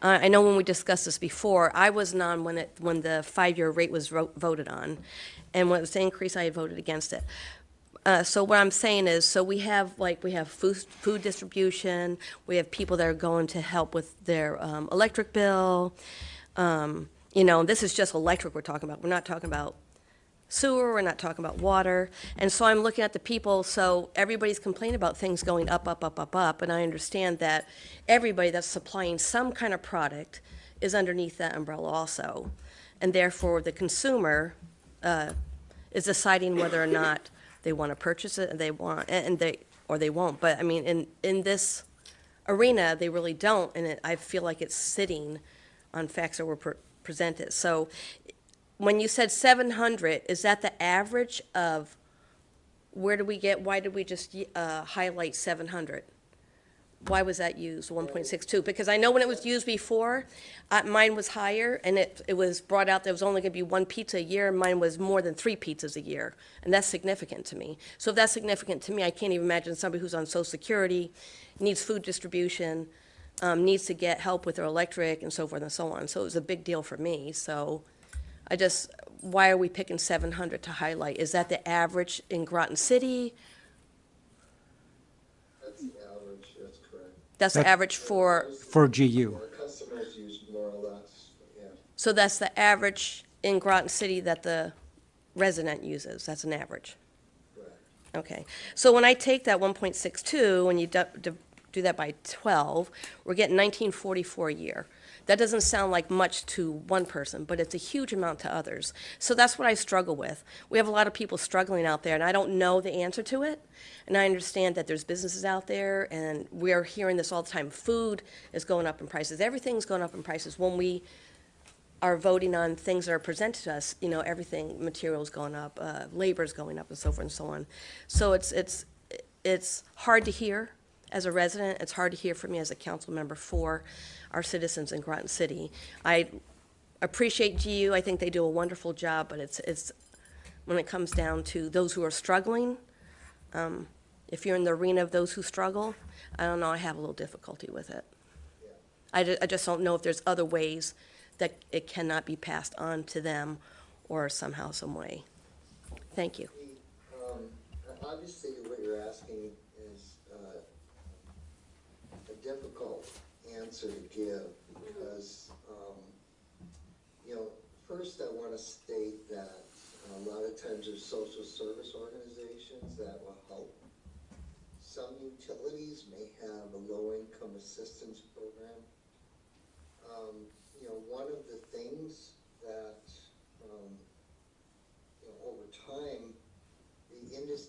I know when we discussed this before, I wasn't on when the 5-year rate was voted on. And when it was increased, I voted against it. So what I'm saying is, so we have food distribution, we have people that are going to help with their electric bill. You know, this is just electric we're talking about. We're not talking about sewer, we're not talking about water. And so I'm looking at the people, so everybody's complaining about things going up, up, up, up, up. And I understand that everybody that's supplying some kind of product is underneath that umbrella also. And therefore, the consumer is deciding whether or not they want to purchase it, and they won't. But I mean, in this arena, they really don't, and I feel like it's sitting on facts that were presented. So when you said 700, is that the average of why did we just highlight 700? Why was that used, 1.62? Because I know when it was used before, mine was higher, and it was brought out there was only going to be 1 pizza a year, and mine was more than 3 pizzas a year, and that's significant to me. So if that's significant to me, I can't even imagine somebody who's on Social Security, needs food distribution, needs to get help with their electric, and so forth and so on. So it was a big deal for me. So why are we picking 700 to highlight? Is that the average in Groton City? That's the average, that's correct. That's the average for GU. Our customers use more or less, yeah. So that's the average in Groton City that the resident uses. That's an average. Correct. Okay. So when I take that 1.62 and you do that by 12, we're getting 1944 a year. That doesn't sound like much to one person, but it's a huge amount to others. So that's what I struggle with. We have a lot of people struggling out there, and I don't know the answer to it. And I understand that there's businesses out there, and we're hearing this all the time. Food is going up in prices. Everything's going up in prices. When we are voting on things that are presented to us, you know, everything, materials going up, labor's going up, and so forth and so on. So it's hard to hear as a resident. It's hard to hear from me as a council member for our citizens in Groton City. I appreciate GU. I think they do a wonderful job, but it's when it comes down to those who are struggling, if you're in the arena of those who struggle, I don't know, I have a little difficulty with it. Yeah. I just don't know if there's other ways that it cannot be passed on to them or somehow, some way. Thank you. Obviously, what you're asking is a difficult answer to give because, you know, first I want to state that a lot of times there's social service organizations that will help. Some utilities may have a low-income assistance program. You know, one of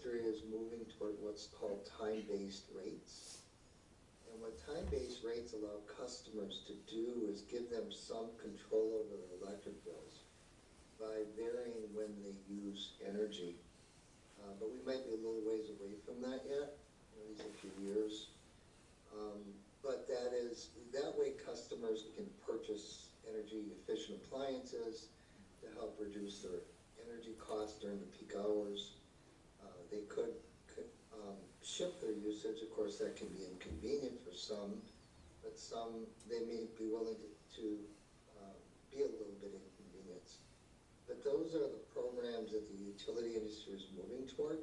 industry is moving toward what's called time-based rates. And what time-based rates allow customers to do is give them some control over their electric bills by varying when they use energy. But we might be a little ways away from that yet, at least a few years. But that way customers can purchase energy efficient appliances to help reduce their energy costs during the peak hours. They could shift their usage. Of course, that can be inconvenient for some, but some, they may be willing to be a little bit inconvenienced. But those are the programs that the utility industry is moving toward.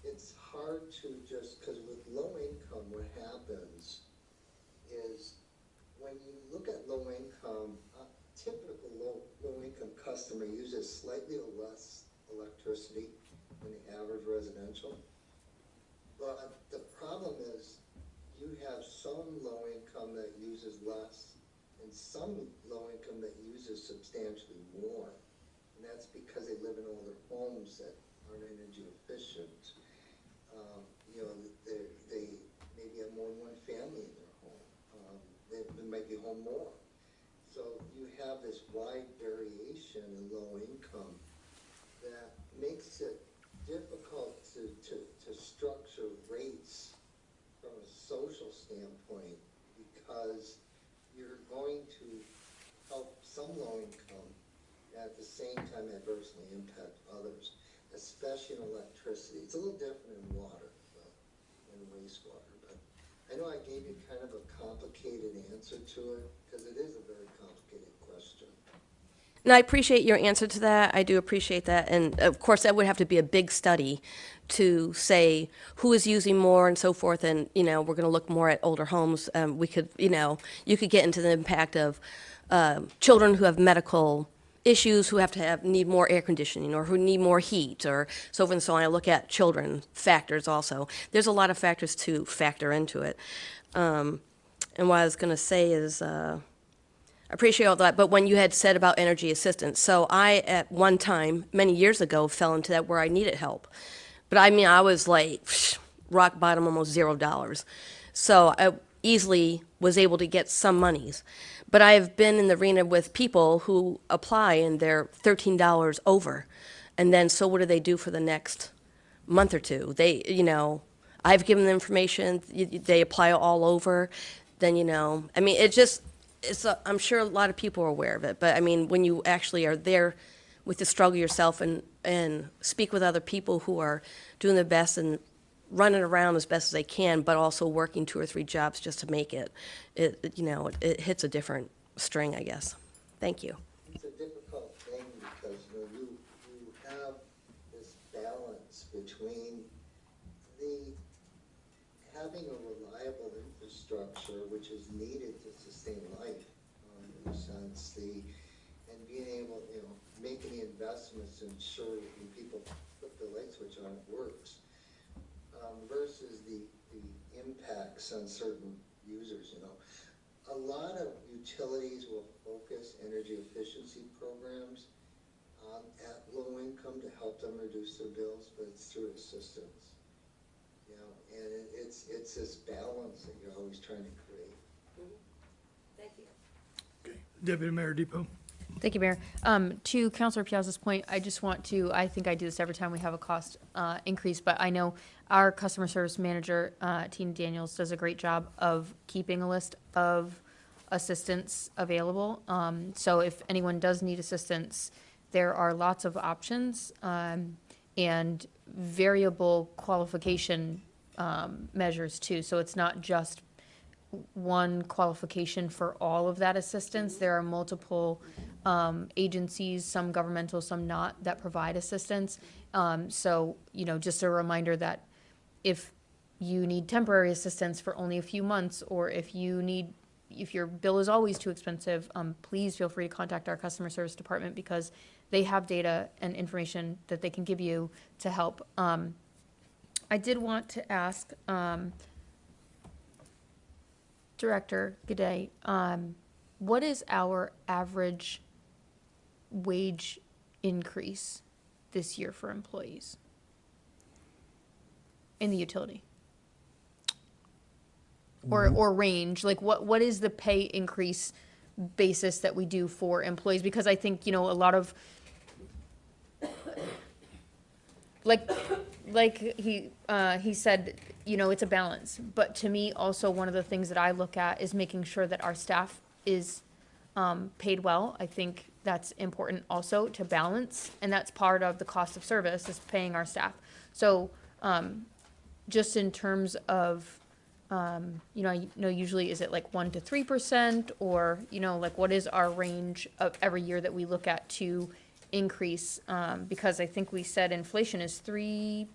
It's hard to just, because with low income, what happens is when you look at low income, a typical low income customer uses slightly less electricity than the average residential. But the problem is you have some low income that uses less and some low income that uses substantially more. And that's because they live in older homes that aren't energy efficient. They maybe have more than one family in their home. They might be home more. So you have this wide variation in low income that makes it difficult to structure rates from a social standpoint, because you're going to help some low income at the same time adversely impact others, especially in electricity. It's a little different in water and wastewater, but I know I gave you kind of a complicated answer to it, because it is a very complicated question. And I appreciate your answer to that. I do appreciate that. And of course, that would have to be a big study to say who is using more and so forth. And, we're going to look more at older homes. We could, you could get into the impact of children who have medical issues, who need more air conditioning or who need more heat or so forth and so on. I look at children factors also. There's a lot of factors to factor into it. And what I was going to say is, I appreciate all that, but when you had said about energy assistance, so I, at one time, many years ago, fell into that where I needed help. But I was like, rock bottom, almost $0. So I easily was able to get some monies. But I've been in the arena with people who apply and they're $13 over. And then, so what do they do for the next month or two? I've given them information, they apply all over, then, I'm sure a lot of people are aware of it, but when you actually are there with the struggle yourself and speak with other people who are doing their best and running around as best as they can, but also working 2 or 3 jobs just to make it, it hits a different string, I guess. Thank you. It's a difficult thing because you have this balance between having a reliable infrastructure, which is needed to sustain life, in a sense, and being able, making the investments to ensure that when people put the light switch on, it works, versus the impacts on certain users. A lot of utilities will focus energy efficiency programs at low income to help them reduce their bills, but it's through assistance. And it's this balance that you're always trying to create. Thank you. Okay. Deputy Mayor Depot. Thank you, Mayor. To Councilor Piazza's point, I just want to, I think I do this every time we have a cost increase, but I know our customer service manager, Tina Daniels, does a great job of keeping a list of assistance available. So if anyone does need assistance, there are lots of options and variable qualification measures too. So it's not just one qualification for all of that assistance. There are multiple agencies, some governmental, some not, that provide assistance. So, just a reminder that if you need temporary assistance for only a few months, or if your bill is always too expensive, please feel free to contact our customer service department, because they have data and information that they can give you to help. I did want to ask Director Gaudet, what is our average wage increase this year for employees in the utility? Or range, like what is the pay increase basis that we do for employees? Because I think, a lot of, like he said, it's a balance. But to me, also, one of the things that I look at is making sure that our staff is paid well. I think that's important also to balance, and that's part of the cost of service is paying our staff. So just in terms of, usually is it like 1% to 3%, or, like what is our range of every year that we look at to increase? Because I think we said inflation is 3%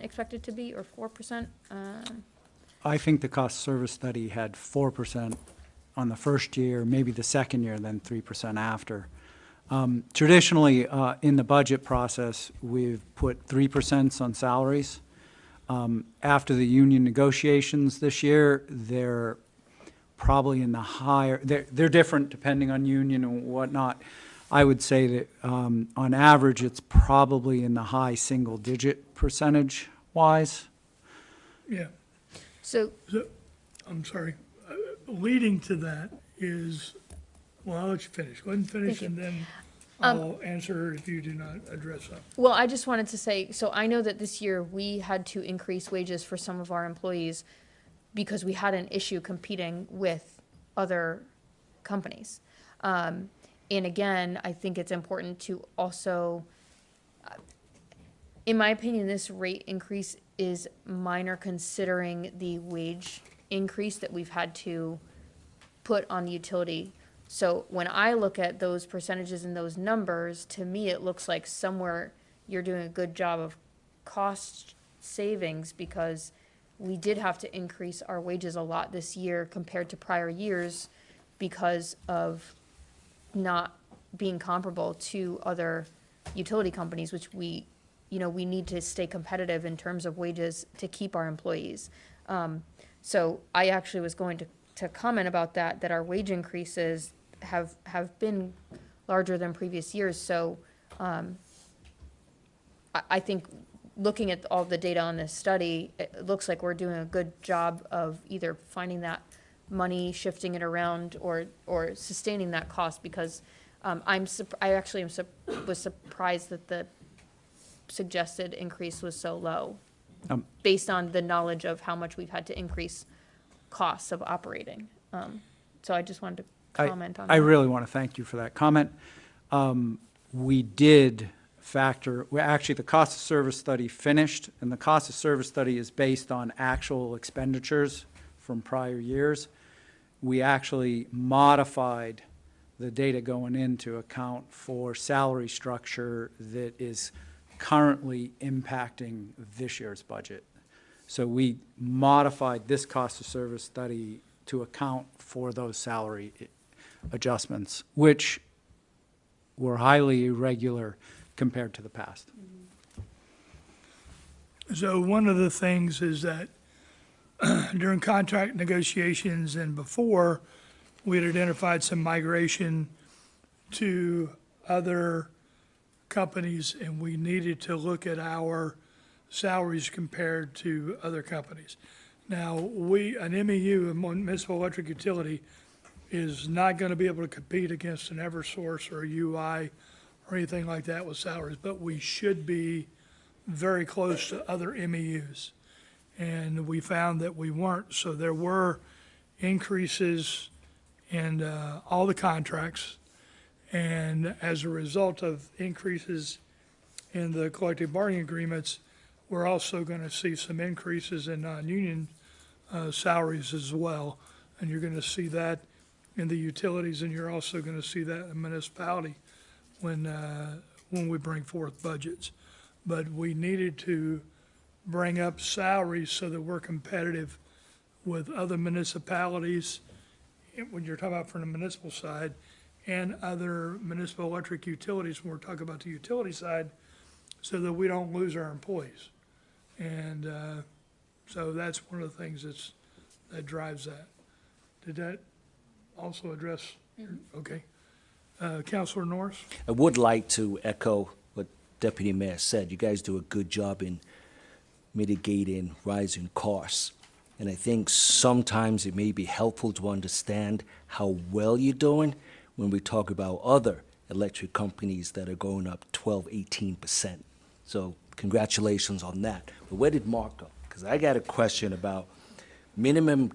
expected to be, or 4%. I think the cost of service study had 4% on the first year, maybe the second year, then 3% after. Traditionally, in the budget process, we've put 3% on salaries. After the union negotiations this year, they're probably in the higher, they're different depending on union and whatnot. I would say that on average, it's probably in the high single-digit percentage wise. Yeah. So, I'm sorry. Leading to that is, well, I'll let you finish. Go ahead and finish, Thank you. and then I'll answer if you do not address something. well, I just wanted to say, so I know that this year we had to increase wages for some of our employees because we had an issue competing with other companies. And again, I think it's important to also, in my opinion, this rate increase is minor considering the wage increase that we've had to put on the utility. So when I look at those percentages and those numbers, to me, it looks like somewhere you're doing a good job of cost savings, because we did have to increase our wages a lot this year compared to prior years because of not being comparable to other utility companies, which we need to stay competitive in terms of wages to keep our employees. So I actually was going to comment about that our wage increases have been larger than previous years. So I think looking at all the data on this study, it looks like we're doing a good job of either finding that money, shifting it around, or sustaining that cost, because I actually was surprised that the suggested increase was so low, based on the knowledge of how much we've had to increase costs of operating. So I just wanted to comment on that. I really want to thank you for that comment. We did factor, actually the cost of service study finished, and the cost of service study is based on actual expenditures from prior years. We actually modified the data going in to account for salary structure that is currently impacting this year's budget. So we modified this cost of service study to account for those salary adjustments, which were highly irregular compared to the past. So one of the things is that during contract negotiations and before, we had identified some migration to other companies, and we needed to look at our salaries compared to other companies. Now, an MEU, a municipal electric utility, is not going to be able to compete against an Eversource or a UI or anything like that with salaries, but we should be very close to other MEUs. And we found that we weren't, so there were increases in all the contracts. And as a result of increases in the collective bargaining agreements, we're also going to see some increases in non-union salaries as well. And you're going to see that in the utilities, and you're also going to see that in the municipality when we bring forth budgets. But we needed to bring up salaries so that we're competitive with other municipalities, when you're talking about from the municipal side, and other municipal electric utilities when we're talking about the utility side, so that we don't lose our employees. And so that's one of the things that drives that. Did that also address? Okay. Councilor Norris? I would like to echo what Deputy Mayor said, you guys do a good job in mitigating rising costs. And I think sometimes it may be helpful to understand how well you're doing when we talk about other electric companies that are going up 12, 18%. So congratulations on that. But where did Mark go? Because I got a question about minimum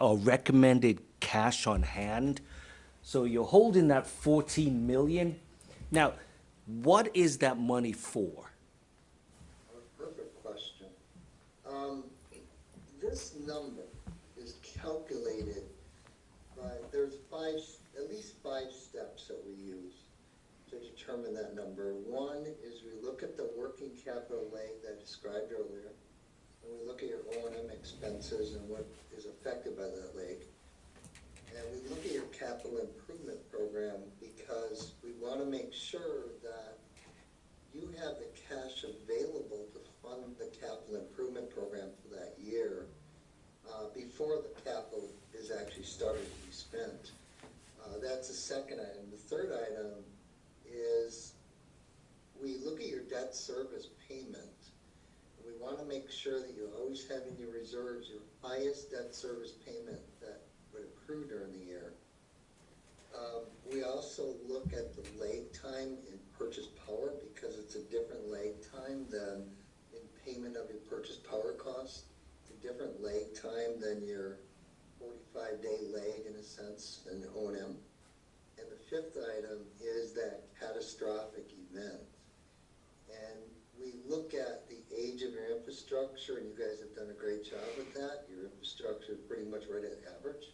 or recommended cash on hand. So you're holding that 14 million. Now, what is that money for? Perfect question. This number is calculated by, there's at least five steps that we use to determine that number. One is we look at the working capital leg that I described earlier, and we look at your O&M expenses and what is affected by that leg. And we look at your capital improvement program because we want to make sure that you have the cash available to fund the capital improvement program for that year before the capital is actually started to be spent. That's the second item. The third item is we look at your debt service payment. We want to make sure that you always have in your reserves your highest debt service payment that would accrue during the year. We also look at the lag time in purchase power because it's a different lag time than in payment of your purchase power costs. It's a different lag time than your 45-day lag in a sense in O&M. And the fifth item is that catastrophic event. And we look at the age of your infrastructure, and you guys have done a great job with that. Your infrastructure is pretty much right at average.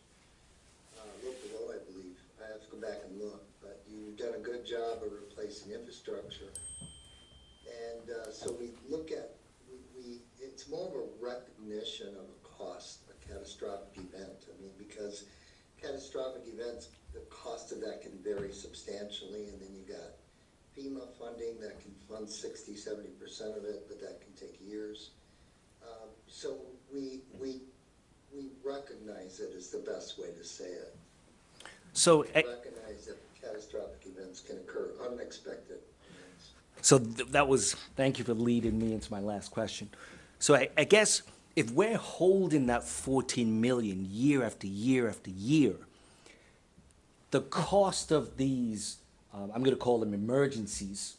A little below, I believe. I have to go back and look, but you've done a good job of replacing infrastructure. And so we look at, it's more of a recognition of a cost, a catastrophic event. I mean, because catastrophic events, the cost of that can vary substantially, and then you got FEMA funding that can fund 60, 70% of it, but that can take years. So we recognize it is the best way to say it. So, Recognize that catastrophic events can occur, unexpected events. so that was, thank you for leading me into my last question. So I guess if we're holding that 14 million year after year after year, the cost of these, I'm going to call them emergencies,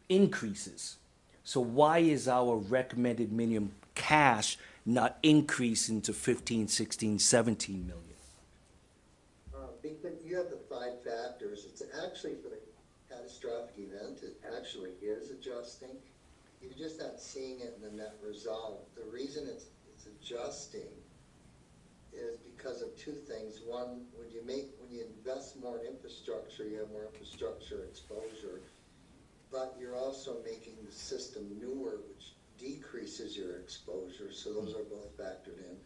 increases. So why is our recommended minimum cash not increasing to 15, 16, 17 million? Because you have the five factors. It's actually for the catastrophic event, it actually is adjusting. You're just not seeing it in the net result. The reason it's adjusting is because of two things. One, when you invest more in infrastructure, you have more infrastructure exposure, but you're also making the system newer, which decreases your exposure. So those are both factored in.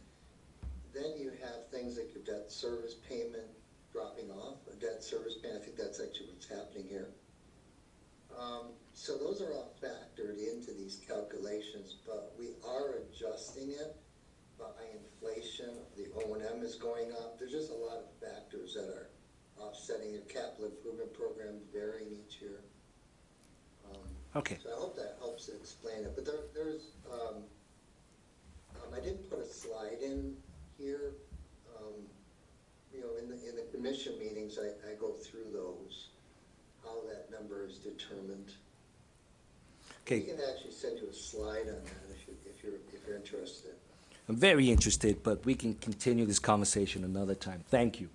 Then you have things like your debt service payment dropping off, a debt service payment. I think that's actually what's happening here. So those are all factored into these calculations, but we are adjusting it by inflation. The O&M is going up. There's just a lot of factors that are offsetting. Your capital improvement program varying each year. Okay. So I hope that helps to explain it. But there's, I didn't put a slide in here. You know, in the commission meetings, I go through those, how that number is determined. Okay. We can actually send you a slide on that if you're interested. I'm very interested, but we can continue this conversation another time. Thank you.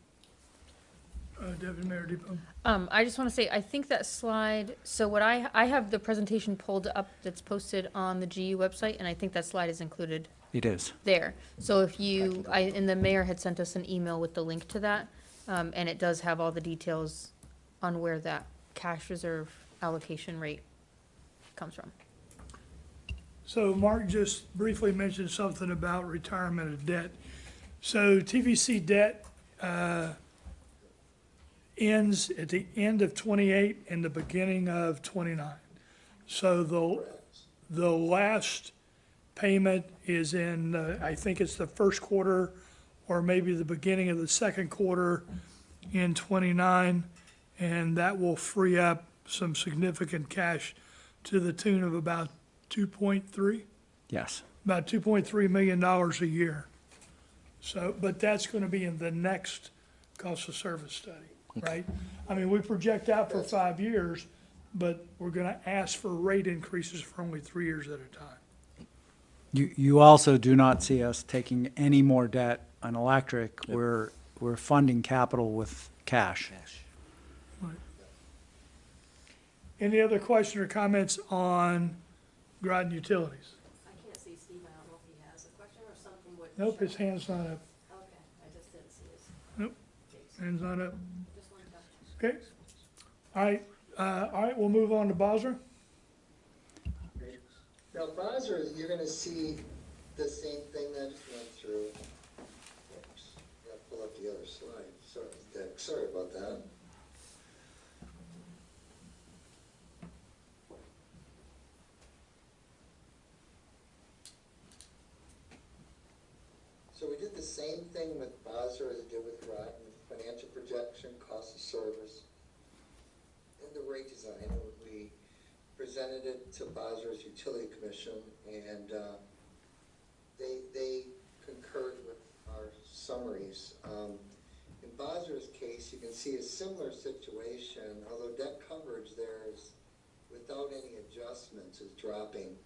Deputy Mayor Depot. I just want to say, I think that slide, so what I have the presentation pulled up that's posted on the GU website, and I think that slide is included It is. there. So if you, and the mayor had sent us an email with the link to that, and it does have all the details on where that cash reserve allocation rate comes from. So Mark just briefly mentioned something about retirement of debt. So TVC debt ends at the end of 28 and the beginning of 29. So the last payment is in, I think it's the first quarter or maybe the beginning of the second quarter in 29, and that will free up some significant cash to the tune of about 2.3, Yes. about $2.3 million a year. So, but that's going to be in the next cost of service study, right? I mean, we project out for 5 years, but we're going to ask for rate increases for only 3 years at a time. You also do not see us taking any more debt on electric. We're funding capital with cash. Any other question or comments on Groton Utilities? I can't see Steve, I don't know if he has a question or something would. Nope, his hand's not up. Okay, I just didn't see his. Nope, hand's not up. Just wanted to double check. Okay. All right, we'll move on to Bosra. Now, Basra, you're gonna see the same thing that I just went through. Oops, gotta pull up the other slide. Sorry, Dick, sorry about that. So we did the same thing with Basra as we did with Groton, financial projection, cost of service, and the rate design. We presented it to Basra's Utility Commission, and they concurred with our summaries. In Basra's case, you can see a similar situation, although debt coverage there is, without any adjustments, is dropping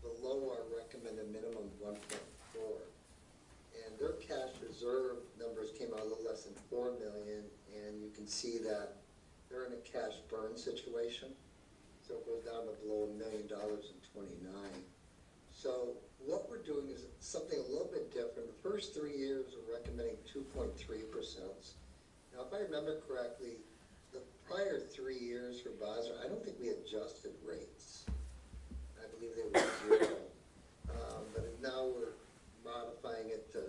below our recommended minimum of 1.4. And their cash reserve numbers came out a little less than $4 million, and you can see that they're in a cash burn situation. So it goes down to below $1 million in '29. So what we're doing is something a little bit different. The first 3 years we're recommending 2.3%. Now, if I remember correctly, the prior 3 years for Basra, I don't think we adjusted rates. I believe they were 0. But now we're modifying it to,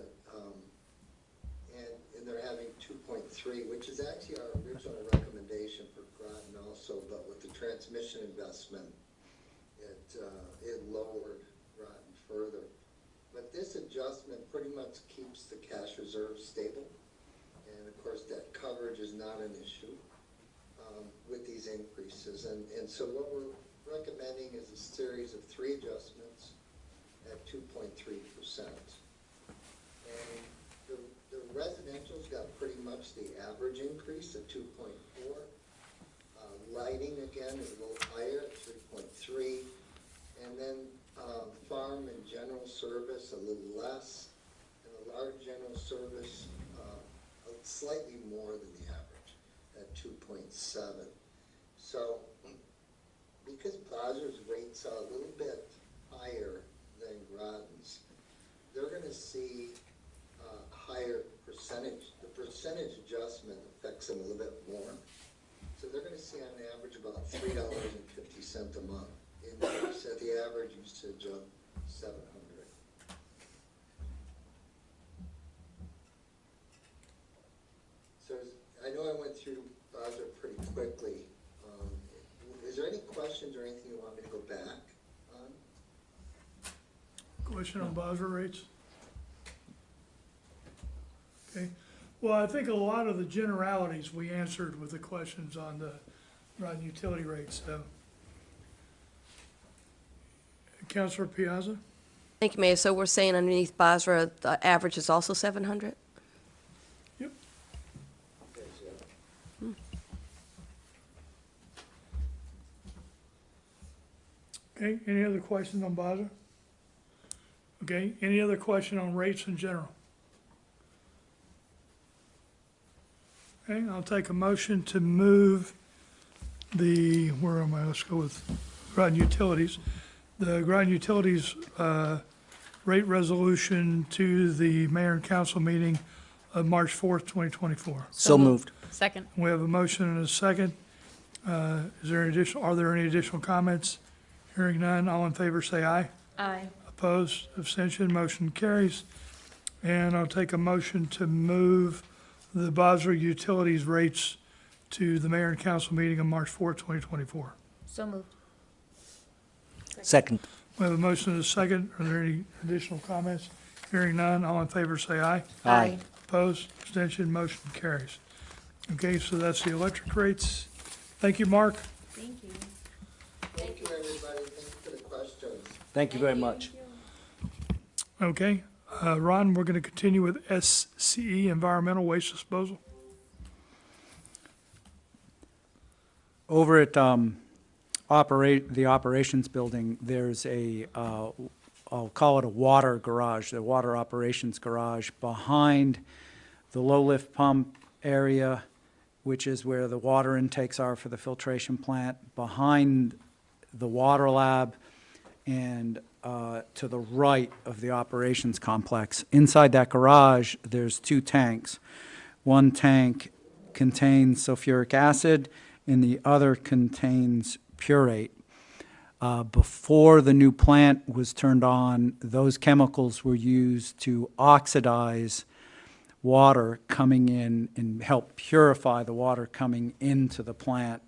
and they're having 2.3, which is actually our original recommendation for Groton also, but with the transmission investment, it lowered Groton further. But this adjustment pretty much keeps the cash reserve stable, and of course debt coverage is not an issue with these increases. And so what we're recommending is a series of 3 adjustments at 2.3%. And the residential's got pretty much the average increase at 2.4. Lighting, again, is a little higher at 3.3. And then farm and general service, a little less. And the large general service, slightly more than the average at 2.7. So because Basra's rates are a little bit higher than Groton's, they're going to see higher percentage. The percentage adjustment affects them a little bit more. So they're going to see on average about $3.50 a month increase at the average usage of 700. So I know I went through Basra pretty quickly. Is there any questions or anything you want me to go back on? Question on Basra rates? Okay, well, I think a lot of the generalities we answered with the questions on the Groton utility rates, so. Councilor Piazza? Thank you, Mayor. So we're saying underneath Basra, the average is also 700? Yep. Okay, so Okay, any other questions on Basra? Okay, any other question on rates in general? Okay, I'll take a motion to move the, where am I, let's go with Groton Utilities. The Groton Utilities, rate resolution to the mayor and council meeting of March 4th, 2024. So moved. Second. We have a motion and a second. Are there any additional comments? Hearing none, all in favor say aye. Aye. Opposed, abstention, motion carries. And I'll take a motion to move the Basra Utilities rates to the mayor and council meeting on March 4th, 2024. So moved. Second. We have a motion and a second. Are there any additional comments? Hearing none, all in favor say aye. Aye. Opposed, abstention, motion carries. Okay, so that's the electric rates. Thank you, Mark. Thank you very much. Okay, Ron, we're going to continue with SCE, Environmental Waste Disposal. Over at the operations building, there's a, I'll call it a water garage, the water operations garage behind the low lift pump area, which is where the water intakes are for the filtration plant, behind the water lab, and to the right of the operations complex. Inside that garage, there's 2 tanks. One tank contains sulfuric acid, and the other contains purate. Before the new plant was turned on, those chemicals were used to oxidize water coming in and help purify the water coming into the plant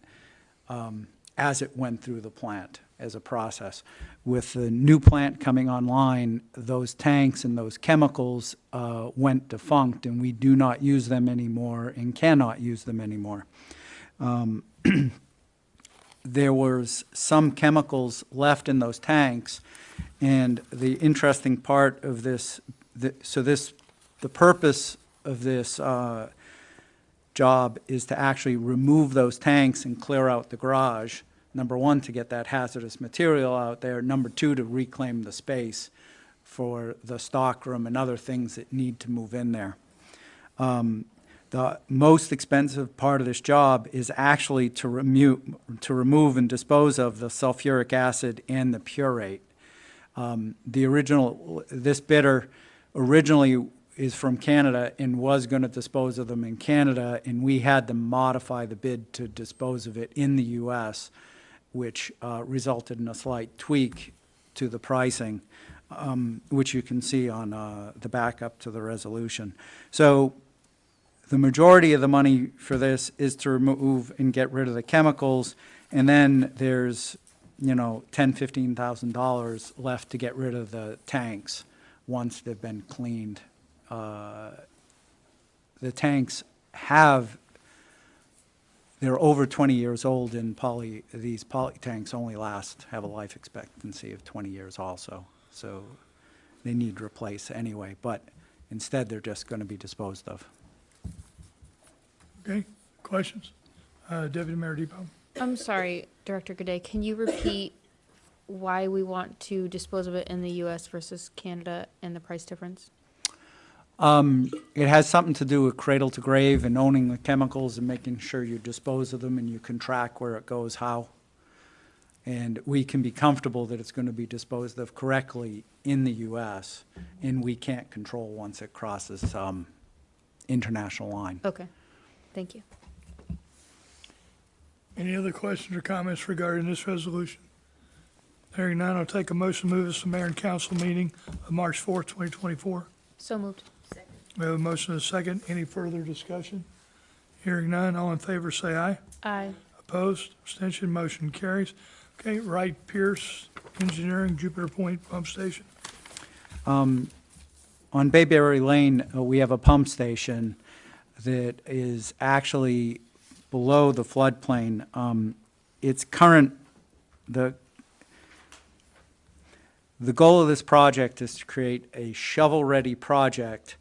as it went through the plant as a process. With the new plant coming online, those tanks and those chemicals went defunct, and we do not use them anymore and cannot use them anymore. There was some chemicals left in those tanks, and the interesting part of this, the purpose of this job is to actually remove those tanks and clear out the garage. Number 1, to get that hazardous material out there. Number 2, to reclaim the space for the stockroom and other things that need to move in there. The most expensive part of this job is actually to remove and dispose of the sulfuric acid and the purate. This bidder originally is from Canada and was going to dispose of them in Canada, and we had to modify the bid to dispose of it in the U.S., which resulted in a slight tweak to the pricing, which you can see on the backup to the resolution. So the majority of the money for this is to remove and get rid of the chemicals, and then there's, $10,000, $15,000 left to get rid of the tanks once they've been cleaned. The tanks they're over 20 years old, and these poly tanks only have a life expectancy of 20 years also. So they need replaced anyway, but instead they're just going to be disposed of. Okay, questions? Deputy Mayor Depot. I'm sorry, Director Gaudet, can you repeat why we want to dispose of it in the U.S. versus Canada and the price difference? It has something to do with cradle to grave and owning the chemicals and making sure you dispose of them and you can track where it goes how. And we can be comfortable that it's going to be disposed of correctly in the U.S., and we can't control once it crosses international line. Okay, thank you. Any other questions or comments regarding this resolution? Hearing none, I'll take a motion to move this to Mayor and Council meeting of March 4th, 2024. So moved. We have a motion and a second. Any further discussion? Hearing none, all in favor say aye. Aye. Opposed, abstention, motion carries. Okay, Wright Pierce Engineering, Jupiter Point Pump Station. On Bayberry Lane, we have a pump station that is actually below the floodplain. The goal of this project is to create a shovel-ready project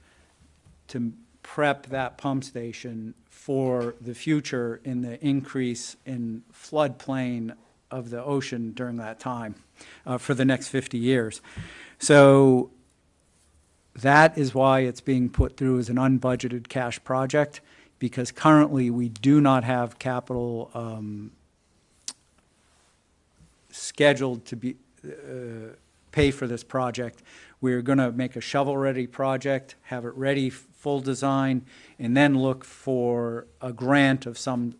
to prep that pump station for the future in the increase in floodplain of the ocean during that time for the next 50 years. So that is why it's being put through as an unbudgeted cash project, because currently we do not have capital scheduled to be pay for this project. We're going to make a shovel-ready project, have it ready, full design, and then look for a grant of some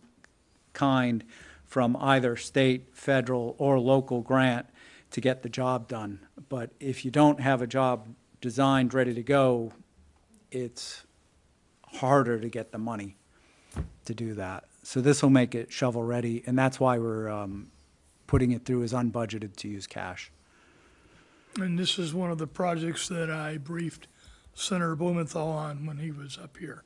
kind from either state, federal, or local grant to get the job done. But if you don't have a job designed, ready to go, it's harder to get the money to do that. So this will make it shovel-ready, and that's why we're putting it through as unbudgeted to use cash. And this is one of the projects that I briefed Senator Blumenthal on when he was up here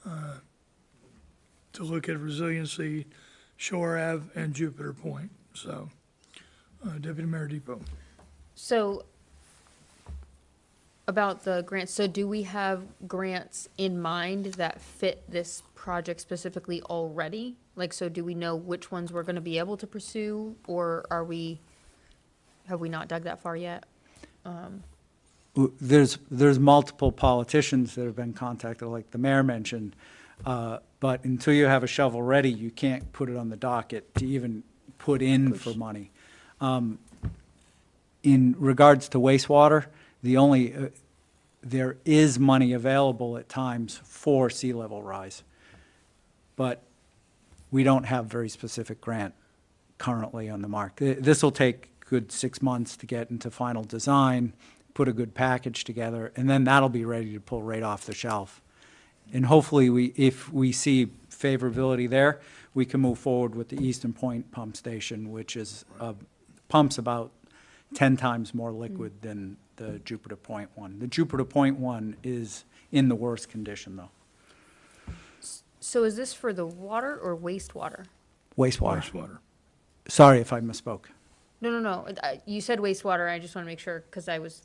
to look at resiliency, Shore Ave, and Jupiter Point. So, Deputy Mayor Depot. So, about the grants, so do we have grants in mind that fit this project specifically already? Like, so do we know which ones we're gonna be able to pursue, or have we not dug that far yet? There's multiple politicians that have been contacted, like the mayor mentioned. But until you have a shovel ready, you can't put it on the docket to even put in for money. In regards to wastewater, there is money available at times for sea level rise. But we don't have very specific grant currently on the market. This will take a good 6 months to get into final design, put a good package together, and then that'll be ready to pull right off the shelf. And hopefully, if we see favorability there, we can move forward with the Eastern Point pump station, which is, pumps about 10 times more liquid than the Jupiter Point one. The Jupiter Point one is in the worst condition, though. So is this for the water or wastewater? Wastewater. Wastewater. Sorry if I misspoke. No. You said wastewater, I just want to make sure, because I was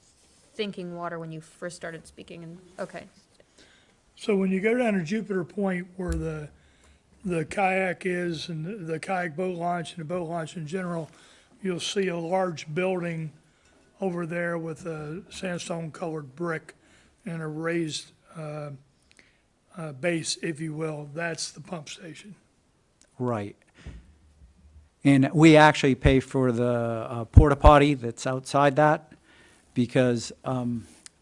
thinking water when you first started speaking, and, okay. So when you go down to Jupiter Point where the kayak is and the kayak boat launch and the boat launch in general, you'll see a large building over there with a sandstone colored brick and a raised base, if you will. That's the pump station. Right. And we actually pay for the porta potty that's outside that, because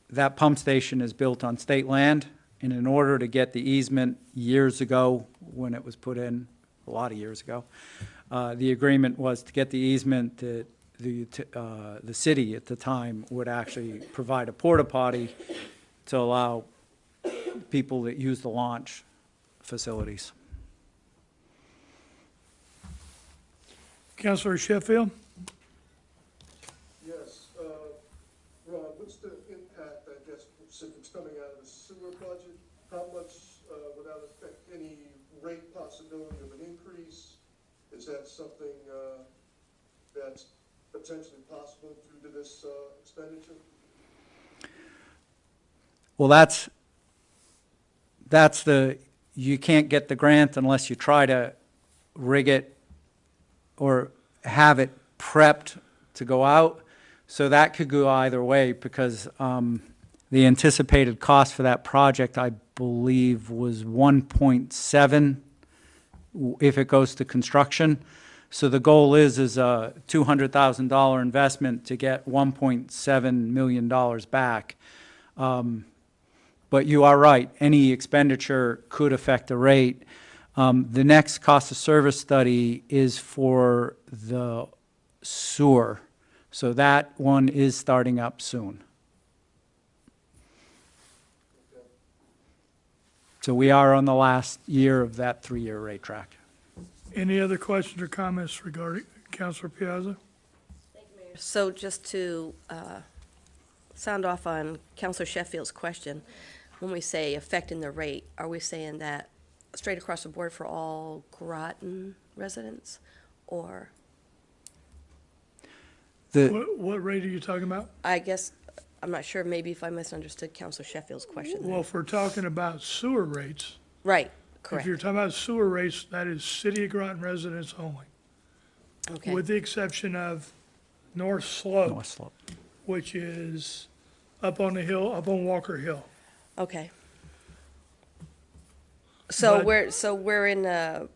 that pump station is built on state land, and in order to get the easement years ago, when it was put in, a lot of years ago, the agreement was to get the easement that the city at the time would actually provide a porta potty to allow people that use the launch facilities. Councilor Sheffield? Yes, Ron, what's the impact, I guess, since it's coming out of the sewer budget? How much, without affect any rate possibility of an increase? Is that something that's potentially possible due to this expenditure? Well, you can't get the grant unless you try to rig it or have it prepped to go out. So that could go either way, because the anticipated cost for that project, I believe, was 1.7 if it goes to construction. So the goal is a $200,000 investment to get $1.7 million back. But you are right, any expenditure could affect the rate. The next cost of service study is for the sewer. So that one is starting up soon. So we are on the last year of that 3-year rate track. Any other questions or comments regarding Councilor Piazza? So just to sound off on Counselor Sheffield's question, when we say affecting the rate, are we saying that straight across the board for all Groton residents, or? What rate are you talking about? I guess, I'm not sure, maybe if I misunderstood Counselor Sheffield's question. Well, if we're talking about sewer rates, Right, if you're correct. talking about sewer rates, that is City of Groton residents only, Okay, with the exception of North Slope, North Slope. which is up on the hill, up on Walker Hill. okay. So But- we're in a,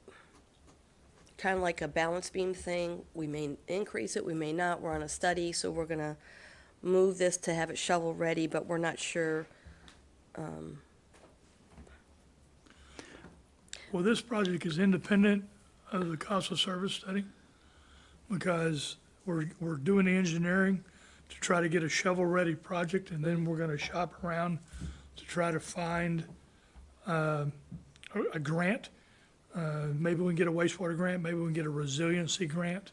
kind of like a balance beam thing. We may increase it, we may not. We're on a study, so we're gonna move this to have it shovel ready, but we're not sure. Well, this project is independent of the cost of service study, because we're doing the engineering to try to get a shovel-ready project, and then we're gonna shop around to try to find a grant. Maybe we can get a wastewater grant, maybe we can get a resiliency grant.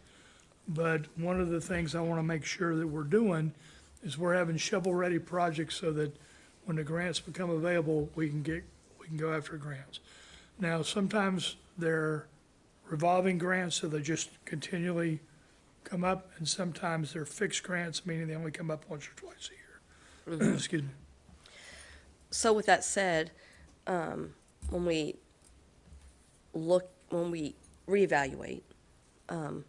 But one of the things I wanna make sure that we're doing is we're having shovel-ready projects so that when the grants become available, we can go after grants. Now, sometimes they're revolving grants, so they just continually come up, and sometimes they're fixed grants, meaning they only come up once or twice a year. Excuse me. So with that said, when we reevaluate, and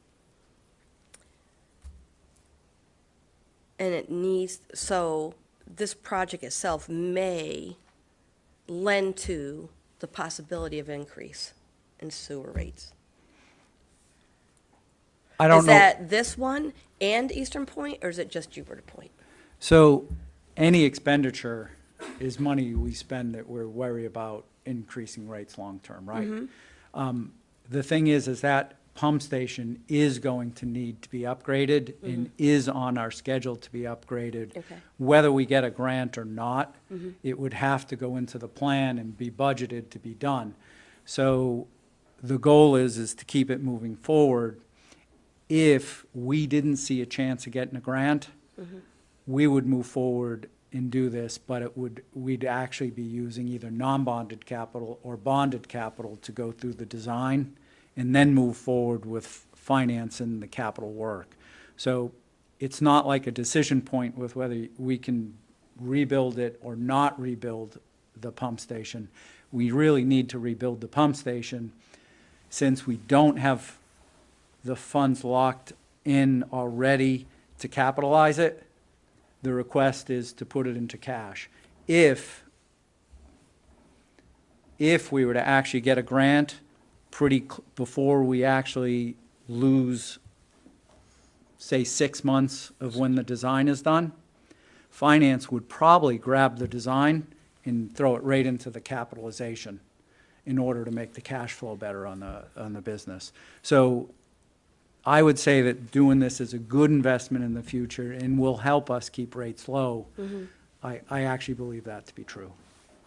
it needs, so this project itself may lend to the possibility of increase in sewer rates. I don't Is know. that this one and Eastern Point, or is it just Jupiter Point? So any expenditure is money we spend that we're worried about increasing rates long-term, right? The thing is that pump station is going to need to be upgraded and is on our schedule to be upgraded. Okay. Whether we get a grant or not, it would have to go into the plan and be budgeted to be done. So the goal is to keep it moving forward. If we didn't see a chance of getting a grant, we would move forward and do this, but we'd actually be using either non-bonded capital or bonded capital to go through the design and then move forward with financing the capital work. So it's not like a decision point with whether we can rebuild it or not rebuild the pump station. We really need to rebuild the pump station since we don't have the funds locked in already to capitalize it. The request is to put it into cash. If we were to actually get a grant before we actually lose, say, 6 months of when the design is done, finance would probably grab the design and throw it right into the capitalization in order to make the cash flow better on the business. So I would say that doing this is a good investment in the future and will help us keep rates low. I actually believe that to be true.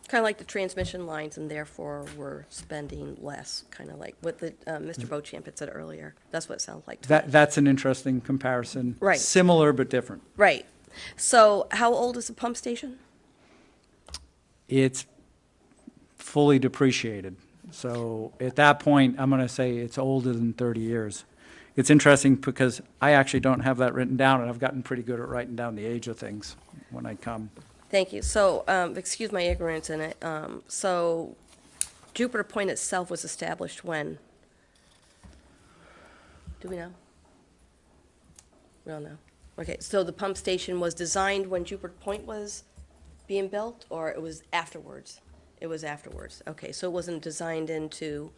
Kind of like the transmission lines, and therefore we're spending less, kind of like what the, Mr. Beauchamp had said earlier. That's what it sounds like to me. That's an interesting comparison. Right. Similar but different. Right. So how old is the pump station? It's fully depreciated. So at that point, I'm going to say it's older than 30 years. It's interesting because I actually don't have that written down, and I've gotten pretty good at writing down the age of things when I come. Thank you. So, excuse my ignorance in it. So Jupiter Point itself was established when? Do we know? We don't know. Okay, so the pump station was designed when Jupiter Point was being built, or it was afterwards? It was afterwards. Okay, so it wasn't designed into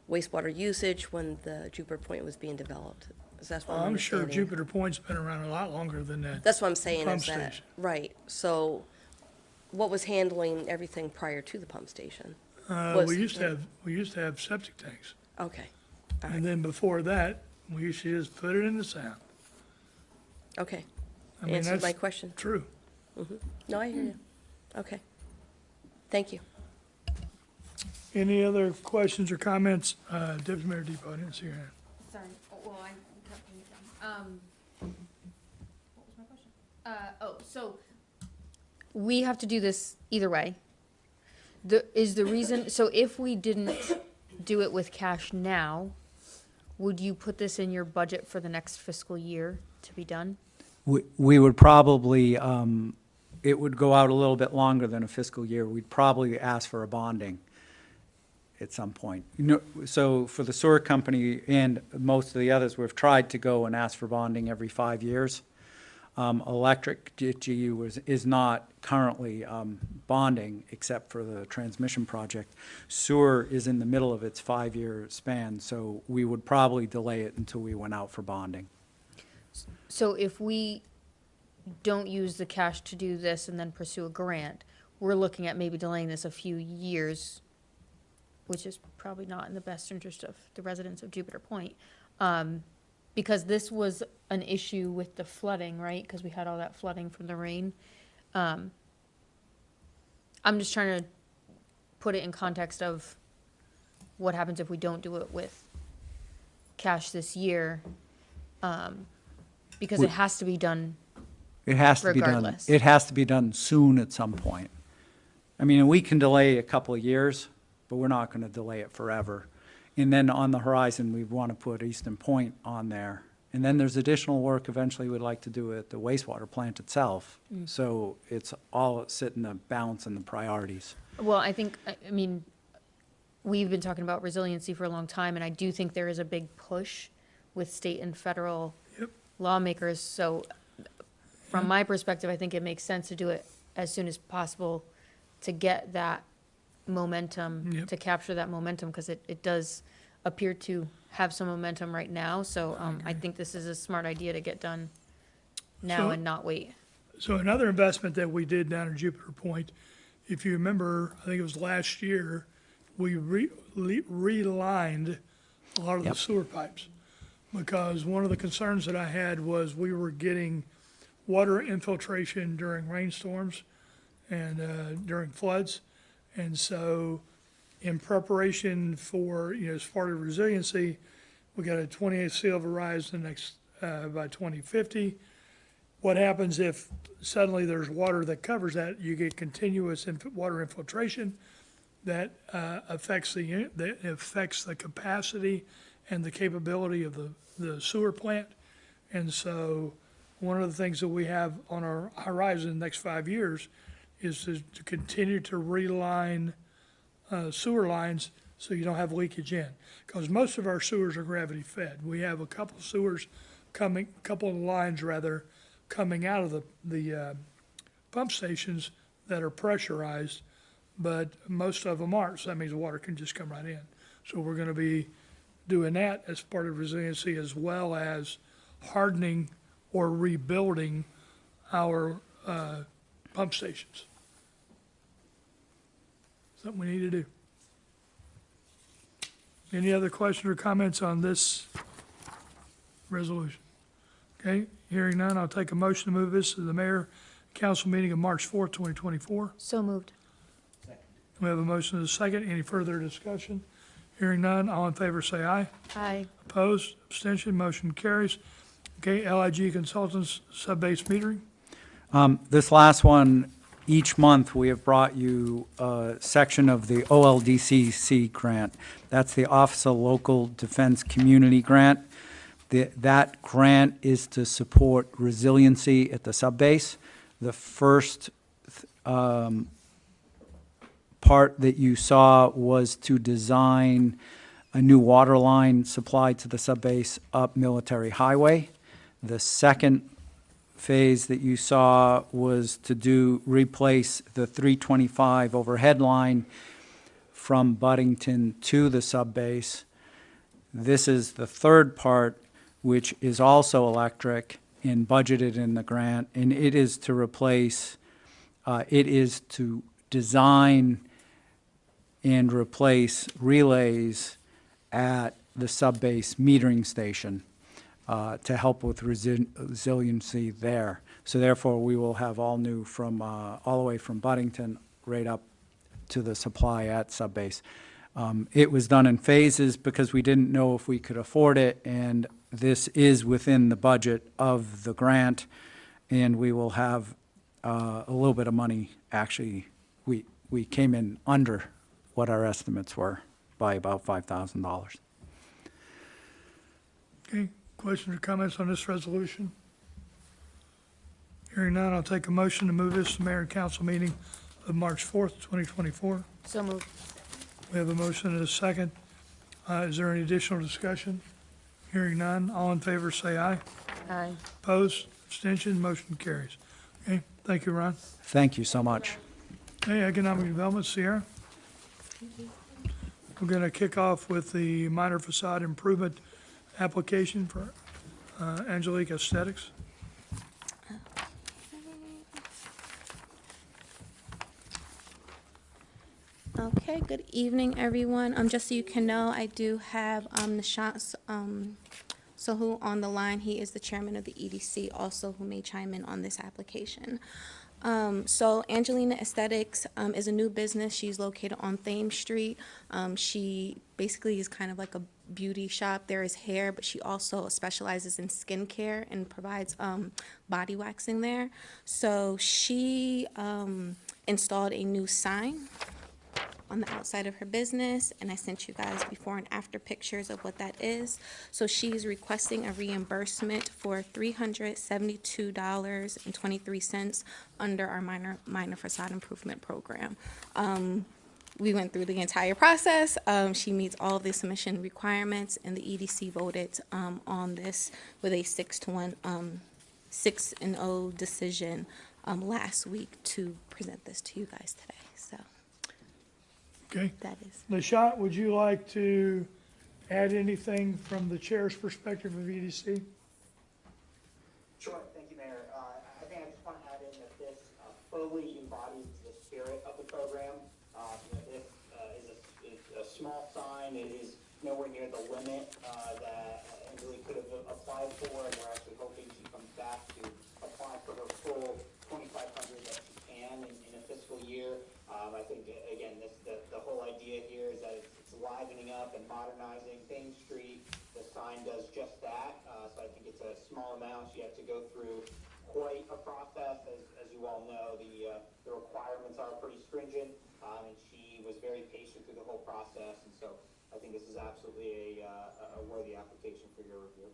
wastewater usage when the Jupiter Point was being developed? Is that what I'm sure understanding? Jupiter Point's been around a lot longer than that. That's what I'm saying Pump is that, station. right, so what was handling everything prior to the pump station? Was- We used to have septic tanks. Okay, all right, And then before that, we used to just put it in the sound. okay. I mean, Answered my that's question. true. No, I hear you. Okay. Thank you. Any other questions or comments? Deputy Mayor Depot, I didn't see your hand. Sorry, well, I kept it down. What was my question? So we have to do this either way. Is the reason, so if we didn't do it with cash now, would you put this in your budget for the next fiscal year to be done? We would probably, it would go out a little bit longer than a fiscal year. We'd probably ask for a bonding at some point. So for the sewer company and most of the others, we've tried to go and ask for bonding every 5 years. Electric GU is not currently bonding except for the transmission project. Sewer is in the middle of its 5-year span, so we would probably delay it until we went out for bonding. So if we don't use the cash to do this and then pursue a grant, we're looking at maybe delaying this a few years, which is probably not in the best interest of the residents of Jupiter Point. Because this was an issue with the flooding, right? Because we had all that flooding from the rain. I'm just trying to put it in context of what happens if we don't do it with cash this year. Because it has to be done It has to be done. regardless. It has to be done soon at some point. I mean, we can delay a couple of years, but we're not going to delay it forever. And then on the horizon, we want to put Eastern Point on there And then there's additional work eventually we'd like to do at the wastewater plant itself. So it's all sit in the balance and the priorities. Well, I think, I mean, we've been talking about resiliency for a long time, and I do think there is a big push with state and federal Yep. lawmakers. So from my perspective, I think it makes sense to do it as soon as possible to get that momentum, Yep. to capture that momentum, because it does appear to have some momentum right now. So I think this is a smart idea to get done now So- and not wait. So another investment that we did down in Jupiter Point, if you remember, I think it was last year, we relined a lot of the Yep. sewer pipes. Because one of the concerns that I had was we were getting water infiltration during rainstorms and during floods. And so in preparation for, as part of resiliency, we got a 28 seal of rise the next, by 2050. What happens if suddenly there's water that covers that? You get continuous water infiltration that affects the capacity and the capability of the sewer plant. And so one of the things that we have on our horizon in the next 5 years is to continue to reline sewer lines so you don't have leakage in. Because most of our sewers are gravity fed. We have a couple of lines rather, coming out of the pump stations that are pressurized, but most of them aren't. So that means the water can just come right in. So we're going to be doing that as part of resiliency, as well as hardening or rebuilding our pump stations. Something we need to do. Any other questions or comments on this resolution? Okay, hearing none, I'll take a motion to move this to the mayor council meeting of March 4th, 2024. So moved. We have a motion and a second. Any further discussion? Hearing none, all in favor say aye. Aye. Opposed, abstention, motion carries. Okay, LIG Consultants, sub-base metering. This last one, each month, we have brought you a section of the OLDCC grant. That's the Office of Local Defense Community Grant. That grant is to support resiliency at the sub-base. The first part that you saw was to design a new water line supplied to the sub-base up Military Highway. The second phase that you saw was to replace the 325 overhead line from Buddington to the sub-base. This is the third part, which is also electric and budgeted in the grant, and it is to design and replace relays at the sub-base metering station to help with resiliency there. So therefore, we will have all new from, all the way from Buddington right up to the supply at sub-base. It was done in phases because we didn't know if we could afford it, and this is within the budget of the grant, and we will have a little bit of money. Actually, we came in under what our estimates were by about $5,000. Okay, questions or comments on this resolution? Hearing none, I'll take a motion to move this to mayor and council meeting of March 4th, 2024. So moved. We have a motion and a second. Is there any additional discussion? Hearing none, all in favor say aye. Aye. Opposed, abstention, motion carries. Okay, thank you, Ron. Thank you so much. Okay, economic development, Sierra. We're going to kick off with the minor facade improvement application for Angelique Aesthetics. Okay, good evening, everyone. Just so you can know, I do have Nishant Sohu on the line. He is the chairman of the EDC, also who may chime in on this application. So Angelina Aesthetics is a new business. She's located on Thames Street. She basically is kind of like a beauty shop. There is hair, but she also specializes in skincare and provides body waxing there. So she installed a new sign. on the outside of her business, and I sent you guys before and after pictures of what that is. So she's requesting a reimbursement for $372.23 under our minor facade improvement program. We went through the entire process. She meets all of the submission requirements, and the EDC voted on this with a 6-0 decision last week to present this to you guys today. So Okay. that is. Lashant, would you like to add anything from the chair's perspective of EDC? Sure, thank you, Mayor. I think I just want to add in that this fully embodies the spirit of the program. This is a small sign. It is nowhere near the limit that Angelique could have applied for, and we're actually hoping she comes back to apply for her full $2,500 that she can in a fiscal year. I think, again, the whole idea here is that it's livening up and modernizing Main Street. The sign does just that, so I think it's a small amount. She had to go through quite a process. As you all know, the requirements are pretty stringent, and she was very patient through the whole process, and so I think this is absolutely a worthy application for your review.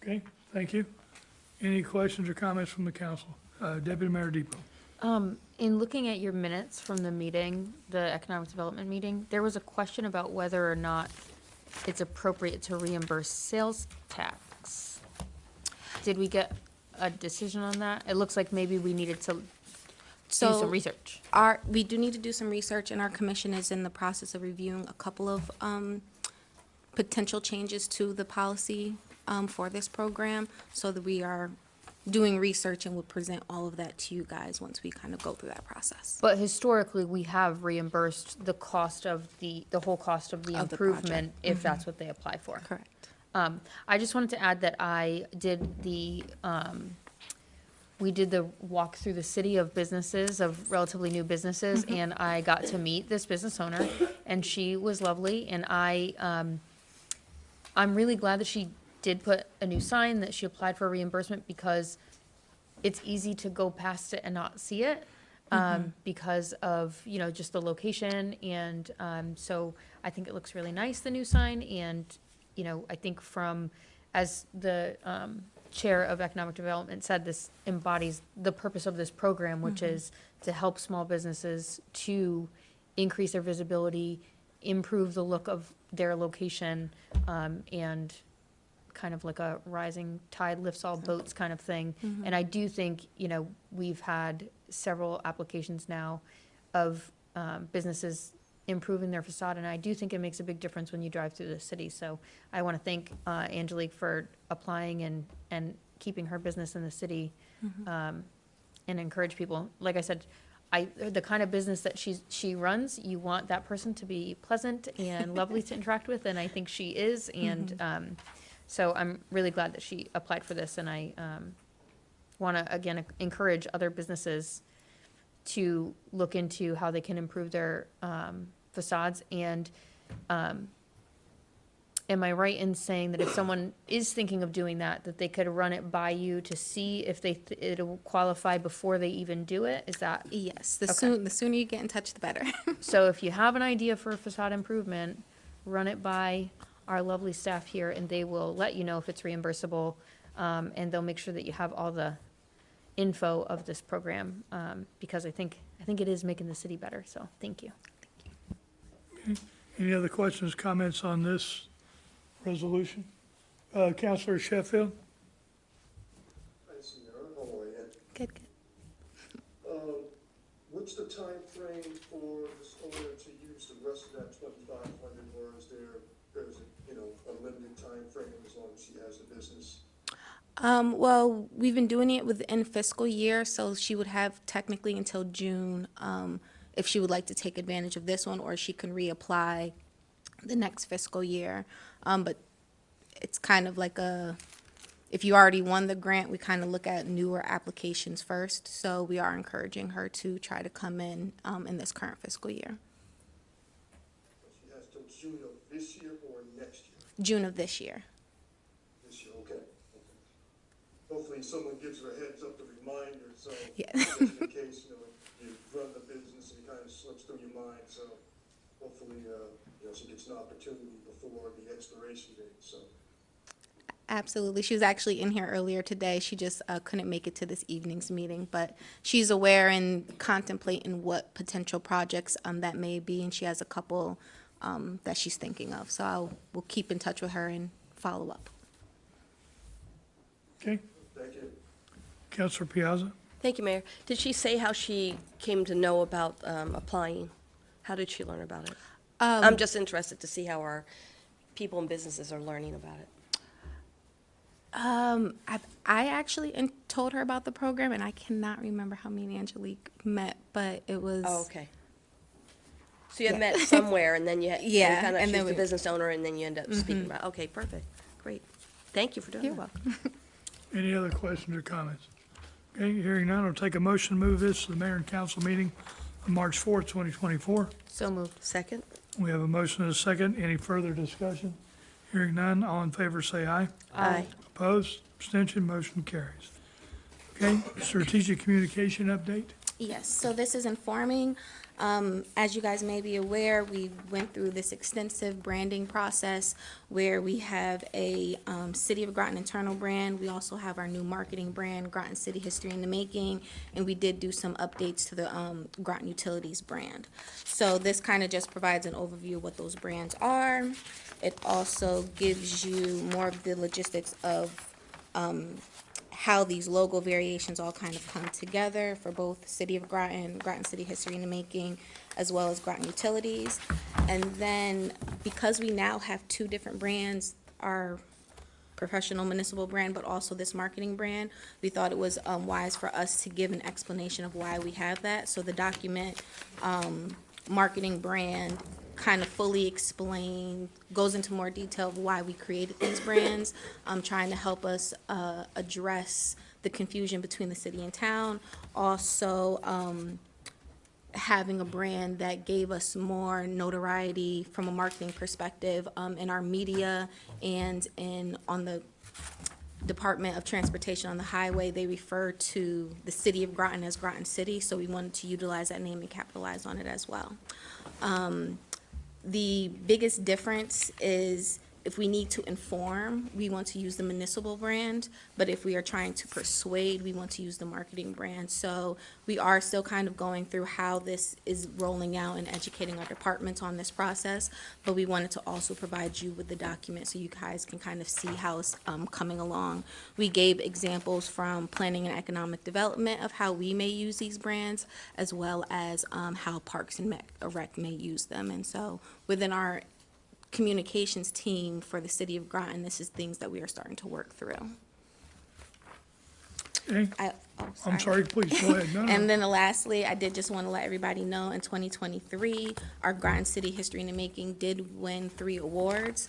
Okay, thank you. Any questions or comments from the council? Deputy Mayor Depot. In looking at your minutes from the meeting, the economic development meeting, there was a question about whether or not it's appropriate to reimburse sales tax. Did we get a decision on that? It looks like maybe we needed to do some research. We do need to do some research, and our commission is in the process of reviewing a couple of potential changes to the policy for this program, so that we are doing research and will present all of that to you guys once we kind of go through that process. But historically, we have reimbursed the cost of the whole cost of the Of the improvement project. if that's what they apply for. Correct. I just wanted to add that I did we did the walk through the city of businesses, of relatively new businesses, and I got to meet this business owner, and she was lovely, and I'm really glad that she did put a new sign, that she applied for reimbursement, because it's easy to go past it and not see it, because of, just the location, and so I think it looks really nice, the new sign, and, I think as the Chair of Economic Development said, this embodies the purpose of this program, which is to help small businesses to increase their visibility, improve the look of their location, and kind of like a rising tide lifts all boats kind of thing. And I do think, we've had several applications now of businesses improving their facade, and I do think it makes a big difference when you drive through the city. So I want to thank Angelique for applying and keeping her business in the city, and encourage people. Like I said, the kind of business that she runs, you want that person to be pleasant and lovely to interact with, and I think she is, and so I'm really glad that she applied for this, and I want to, again, encourage other businesses to look into how they can improve their facades. And am I right in saying that if someone is thinking of doing that, that they could run it by you to see if it'll qualify before they even do it? Is that? Yes, the Okay. sooner you get in touch, the better. So if you have an idea for a facade improvement, run it by our lovely staff here, and they will let you know if it's reimbursable, and they'll make sure that you have all the info of this program, because I think it is making the city better, so thank you. Any other questions, comments on this resolution? Councilor Sheffield? I see none. Oh, yeah. Good, good. What's the time frame for this owner to use the rest of that 2,500, or is there's a limited time frame as long as she has a business? Well, we've been doing it within fiscal year, so she would have technically until June, if she would like to take advantage of this one, or she can reapply the next fiscal year. But it's kind of like if you already won the grant, we kind of look at newer applications first. So we are encouraging her to try to come in this current fiscal year. She has till June of this year or next year? June of this year. This year, okay. Hopefully someone gives her a heads up to remind her, so Yeah. just in case, you've run the business and it kind of slips through your mind, so hopefully, she gets an opportunity before the expiration date, so. Absolutely. She was actually in here earlier today. She just couldn't make it to this evening's meeting, but she's aware and contemplating what potential projects that may be, and she has a couple that she's thinking of. So we'll keep in touch with her and follow up. Okay. Thank you. Counselor Piazza? Thank you, Mayor. Did she say how she came to know about applying? How did she learn about it? I'm just interested to see how our people and businesses are learning about it. I actually told her about the program, and I cannot remember how me and Angelique met, but it was. Oh, okay. So you had Yeah. met somewhere, and then you had, Yeah, found out and she then was the we- business owner, and then you end up speaking about. Okay, perfect, great. Thank you for doing You're that. welcome. Any other questions or comments? Okay, hearing none, I'll take a motion to move this to the mayor and council meeting on March 4th, 2024. So moved. Second. We have a motion and a second. Any further discussion? Hearing none, all in favor say aye. Aye. Opposed? Abstention? Motion carries. Okay, strategic communication update. Yes, so this is informing. As you guys may be aware, we went through this extensive branding process where we have a City of Groton internal brand. We also have our new marketing brand, Groton City History in the Making, and we did do some updates to the Groton Utilities brand. So this kind of just provides an overview of what those brands are. It also gives you more of the logistics of how these logo variations all kind of come together for both City of Groton, Groton City History in the Making, as well as Groton Utilities. And then because we now have two different brands, our professional municipal brand, but also this marketing brand, we thought it was wise for us to give an explanation of why we have that. So the document, marketing brand, kind of fully explain, goes into more detail of why we created these brands, trying to help us address the confusion between the city and town. Also, having a brand that gave us more notoriety from a marketing perspective in our media and on the Department of Transportation on the highway, they refer to the City of Groton as Groton City, so we wanted to utilize that name and capitalize on it as well. The biggest difference is if we need to inform, we want to use the municipal brand, but if we are trying to persuade, we want to use the marketing brand. So we are still kind of going through how this is rolling out and educating our departments on this process, but we wanted to also provide you with the document so you guys can kind of see how it's coming along. We gave examples from planning and economic development of how we may use these brands, as well as how Parks and Rec may use them. And so within our communications team for the City of Groton, this is things that we are starting to work through. Okay, I'm sorry, please go ahead. No, no. And then lastly, I did just want to let everybody know, in 2023, our Groton City History in the Making did win 3 awards.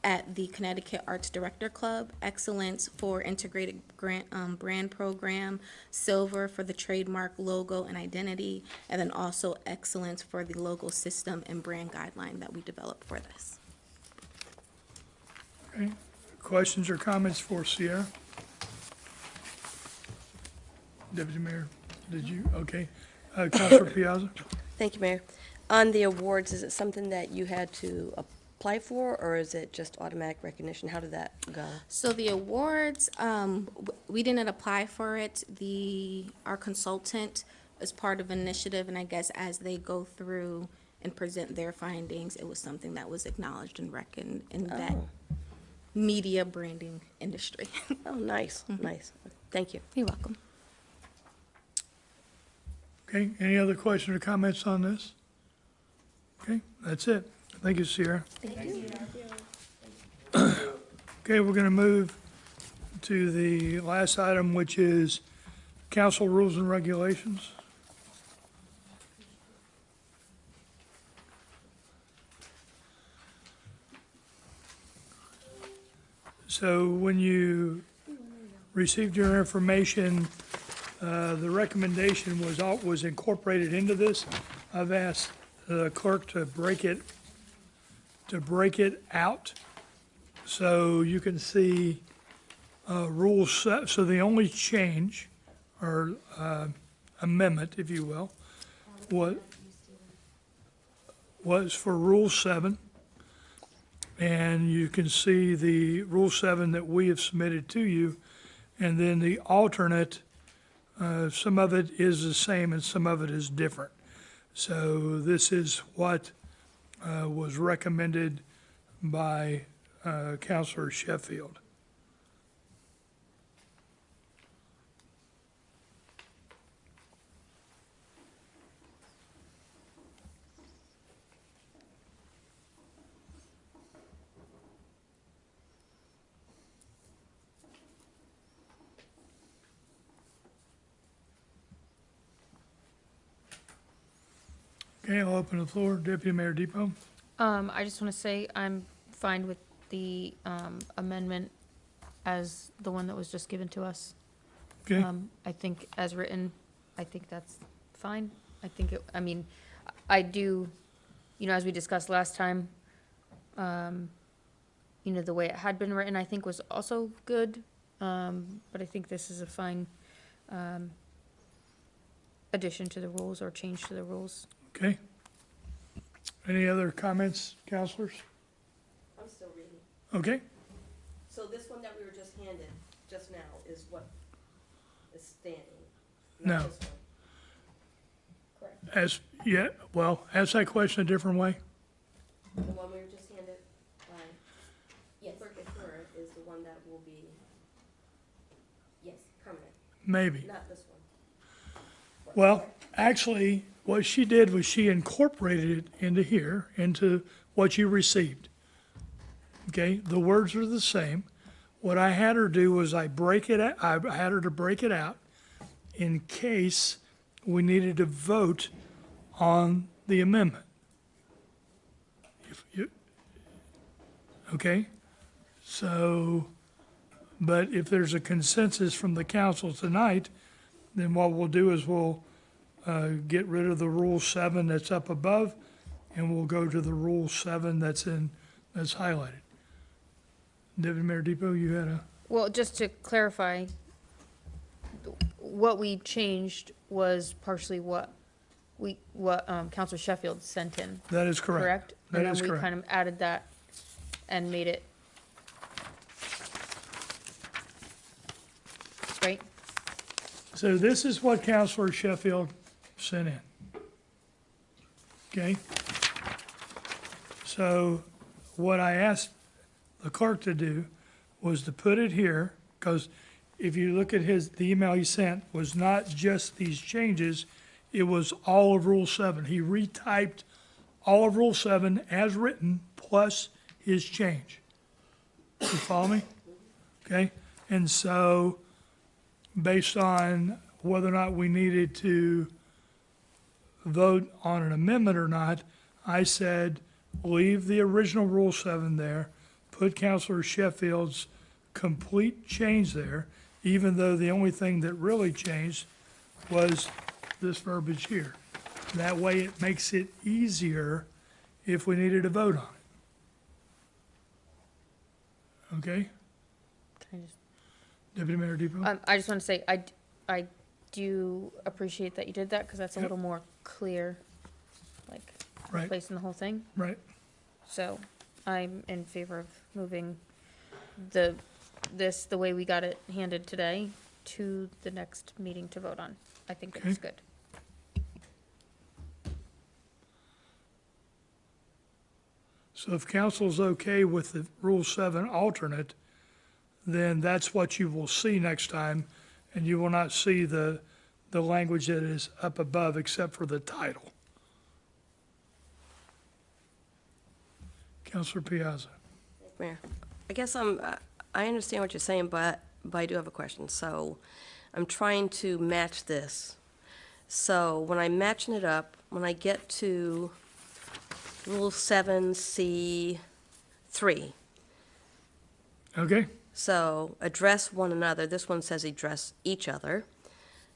At the Connecticut Arts Director Club, Excellence for Integrated Brand Program, Silver for the trademark logo and identity, and then also Excellence for the logo system and brand guideline that we developed for this. Okay, questions or comments for Sierra? Deputy Mayor, did you, okay. Councilor Piazza? Thank you, Mayor. On the awards, is it something that you had to apply for, or is it just automatic recognition? How did that go? So the awards, we didn't apply for it. Our consultant is part of an initiative, and I guess as they go through and present their findings, it was something that was acknowledged and reckoned in that media branding industry. Oh, nice, nice. Thank you. You're welcome. Okay, any other questions or comments on this? Okay, that's it. Thank you, Sierra. Thank you. Okay, we're gonna move to the last item, which is council rules and regulations. So when you received your information, the recommendation was incorporated into this. I've asked the clerk to break it out so you can see rules. So the only change, or amendment, if you will, was for Rule 7. And you can see the Rule 7 that we have submitted to you. And then the alternate, some of it is the same and some of it is different. So this is what was recommended by Counselor Sheffield. Okay, I'll open the floor. Deputy Mayor Depot. I just want to say I'm fine with the amendment as the one that was just given to us. Okay, I think as written, I think that's fine. I mean, I do, as we discussed last time, the way it had been written, I think was also good. But I think this is a fine addition to the rules or change to the rules. okay. Any other comments, counselors? I'm still reading. Okay, So this one that we were just handed just now is what is standing? No. Not this one? Correct. ask that question a different way. The one we were just handed by Clerk Curran is the one that will be, yes, permanent, Maybe. not this one. Well, actually, what she did was she incorporated it into here, into what you received. Okay, the words are the same. What I had her do was I had her to break it out in case we needed to vote on the amendment. Okay, so, but if there's a consensus from the council tonight, then what we'll do is we'll get rid of the Rule 7 that's up above, and we'll go to the Rule 7 that's highlighted. Deputy Mayor Depot, you had a, Well, just to clarify, what we changed was partially what Counselor Sheffield sent in, that is correct. correct? That is And then we correct. kind of added that and made it, right? So this is what Counselor Sheffield sent in. Okay? So what I asked the clerk to do was to put it here, because if you look at the email he sent was not just these changes, it was all of Rule 7. He retyped all of Rule 7 as written, plus his change. You follow me? Okay? And so, based on whether or not we needed to vote on an amendment or not, I said, leave the original Rule 7 there, put Counselor Sheffield's complete change there, even though the only thing that really changed was this verbiage here. That way it makes it easier if we needed to vote on it. Okay? Can I just- Deputy Mayor Depot? I just want to say, I do appreciate that you did that, because that's a little more clear, like, Right. placing the whole thing. Right. So I'm in favor of moving the way we got it handed today to the next meeting to vote on. I think that's Okay. good. So if council's okay with the Rule 7 alternate, then that's what you will see next time, and you will not see the language that is up above except for the title. Counselor Piazza. Mayor, I guess I understand what you're saying, but I do have a question. So I'm trying to match this. So when I'm matching it up, when I get to Rule 7C3, Okay? so address one another, this one says address each other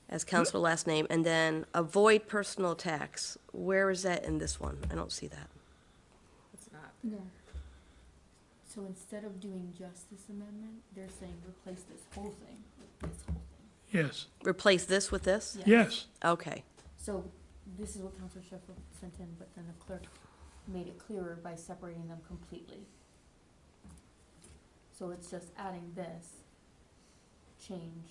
as council last name, and then avoid personal attacks. Where is that in this one? I don't see that. It's not. No. So instead of doing just this amendment, they're saying replace this whole thing with this whole thing. Yes, Replace this with this? yes. Okay. So this is what Counselor Sheffield sent in, but then the clerk made it clearer by separating them completely. So it's just adding this change.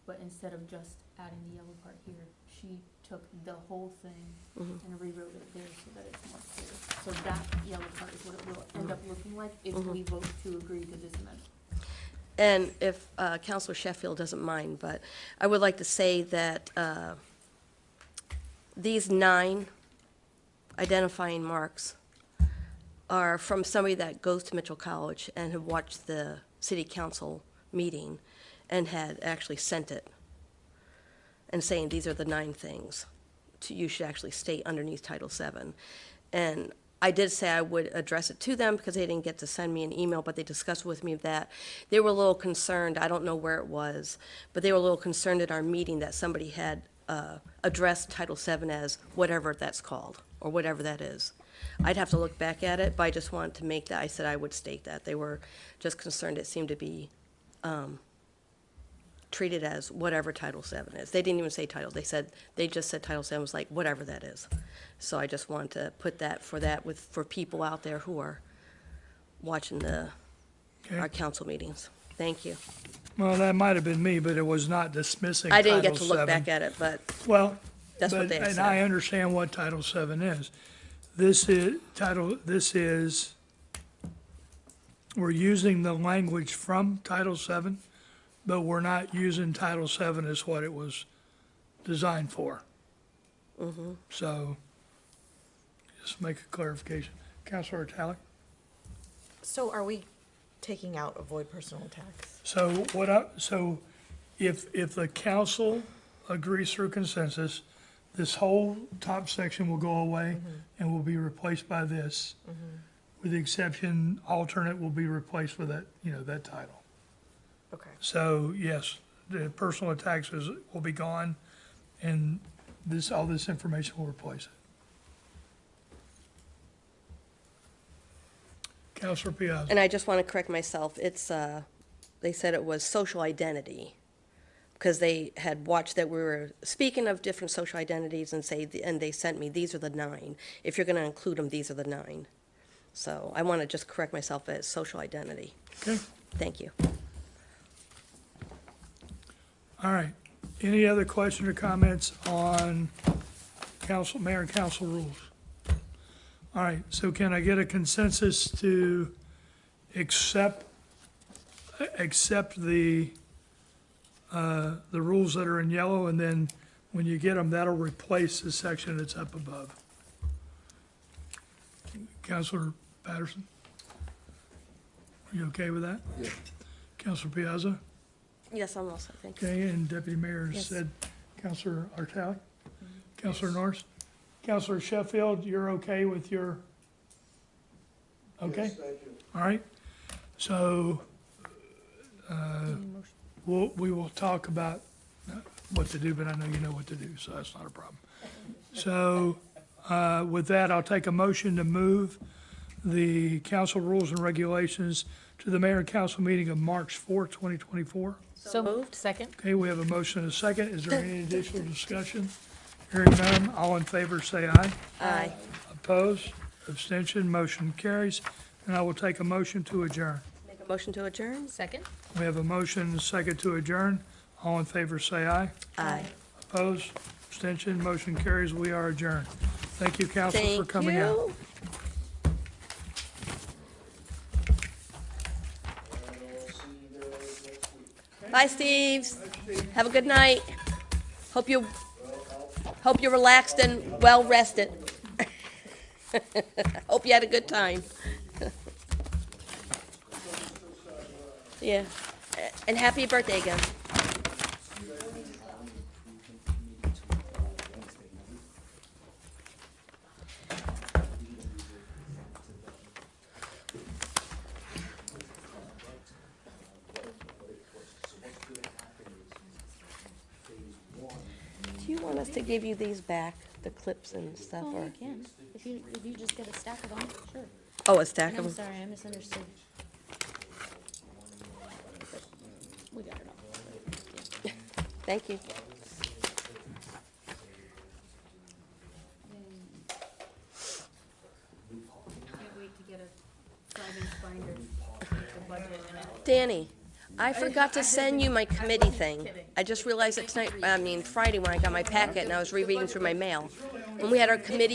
But instead of just adding the yellow part here, she took the whole thing and rewrote it there so that it's more clear. So that yellow part is what it will end up looking like if we vote to agree to this amendment. And if Counselor Sheffield doesn't mind, but I would like to say that these 9 identifying marks are from somebody that goes to Mitchell College and have watched the city council meeting and had actually sent it and saying these are the 9 things you should actually state underneath Title VII. And I did say I would address it to them because they didn't get to send me an email, but they discussed with me that they were a little concerned, I don't know where it was, but they were a little concerned at our meeting that somebody had addressed Title VII as whatever that's called, or whatever that is. I'd have to look back at it, but I just wanted to make that, I said I would state that. They were just concerned it seemed to be treated as whatever Title VII is. They didn't even say title, they just said Title VII was like whatever that is. So I just wanted to put that for people out there who are watching our Okay. council meetings. Thank you. Well, that might have been me, but it was not dismissing I didn't Title get to look VII. back at it, but Well, that's what but, they had and said. I understand what Title VII is. We're using the language from Title VII, but we're not using Title VII as what it was designed for. So, just make a clarification. Counselor Talley? So are we taking out avoid personal attacks? So if the council agrees through consensus, this whole top section will go away and will be replaced by this. With the exception, alternate will be replaced with that, that title. Okay. So, yes, the personal attacks will be gone, and all this information will replace it. Counselor Piazza? And I just want to correct myself. It's, they said it was social identity, because they had watched that we were speaking of different social identities and they sent me, these are the 9. If you're going to include them, these are the 9. So I want to just correct myself as social identity. Okay, Thank you. all right. Any other questions or comments on mayor and council rules? All right, so can I get a consensus to accept the rules that are in yellow, and then when you get them, that'll replace the section that's up above? Counselor Patterson? Are you okay with that? Yeah. Counselor Piazza? Yes, I'm also, thank you. Okay, and Deputy Mayor Yes. said Counselor Artali? Counselor Norris? Counselor Sheffield, you're okay with your? Okay, Yes, thank you. all right. So, we will talk about what to do, but I know you know what to do, so that's not a problem. So, with that, I'll take a motion to move the council rules and regulations to the mayor and council meeting of March 4th, 2024. So moved. Second? Okay, we have a motion and a second. Is there any additional discussion? Hearing none, all in favor say aye. Aye. Opposed? Abstention? Motion carries. And I will take a motion to adjourn. Make a motion to adjourn? Second? We have a motion and a second to adjourn. All in favor say aye. Aye. Opposed? Abstention? Motion carries. We are adjourned. Thank you, council, for Thank coming out. you. Bye, Steve. Have a good night. Hope you're relaxed and well rested. Hope you had a good time. Yeah. And happy birthday again. Do you want us to give you these back, the clips and stuff, Oh, or? you can. If you just get a stack of them, sure. Oh, a stack And of I'm them? sorry, I misunderstood. We got it all. Thank you. Can't wait to get a 5-inch binder with the budget in it. Danny, I forgot to send you my committee thing. I just realized it tonight, Friday when I got my packet and I was rereading through my mail. When we had our committee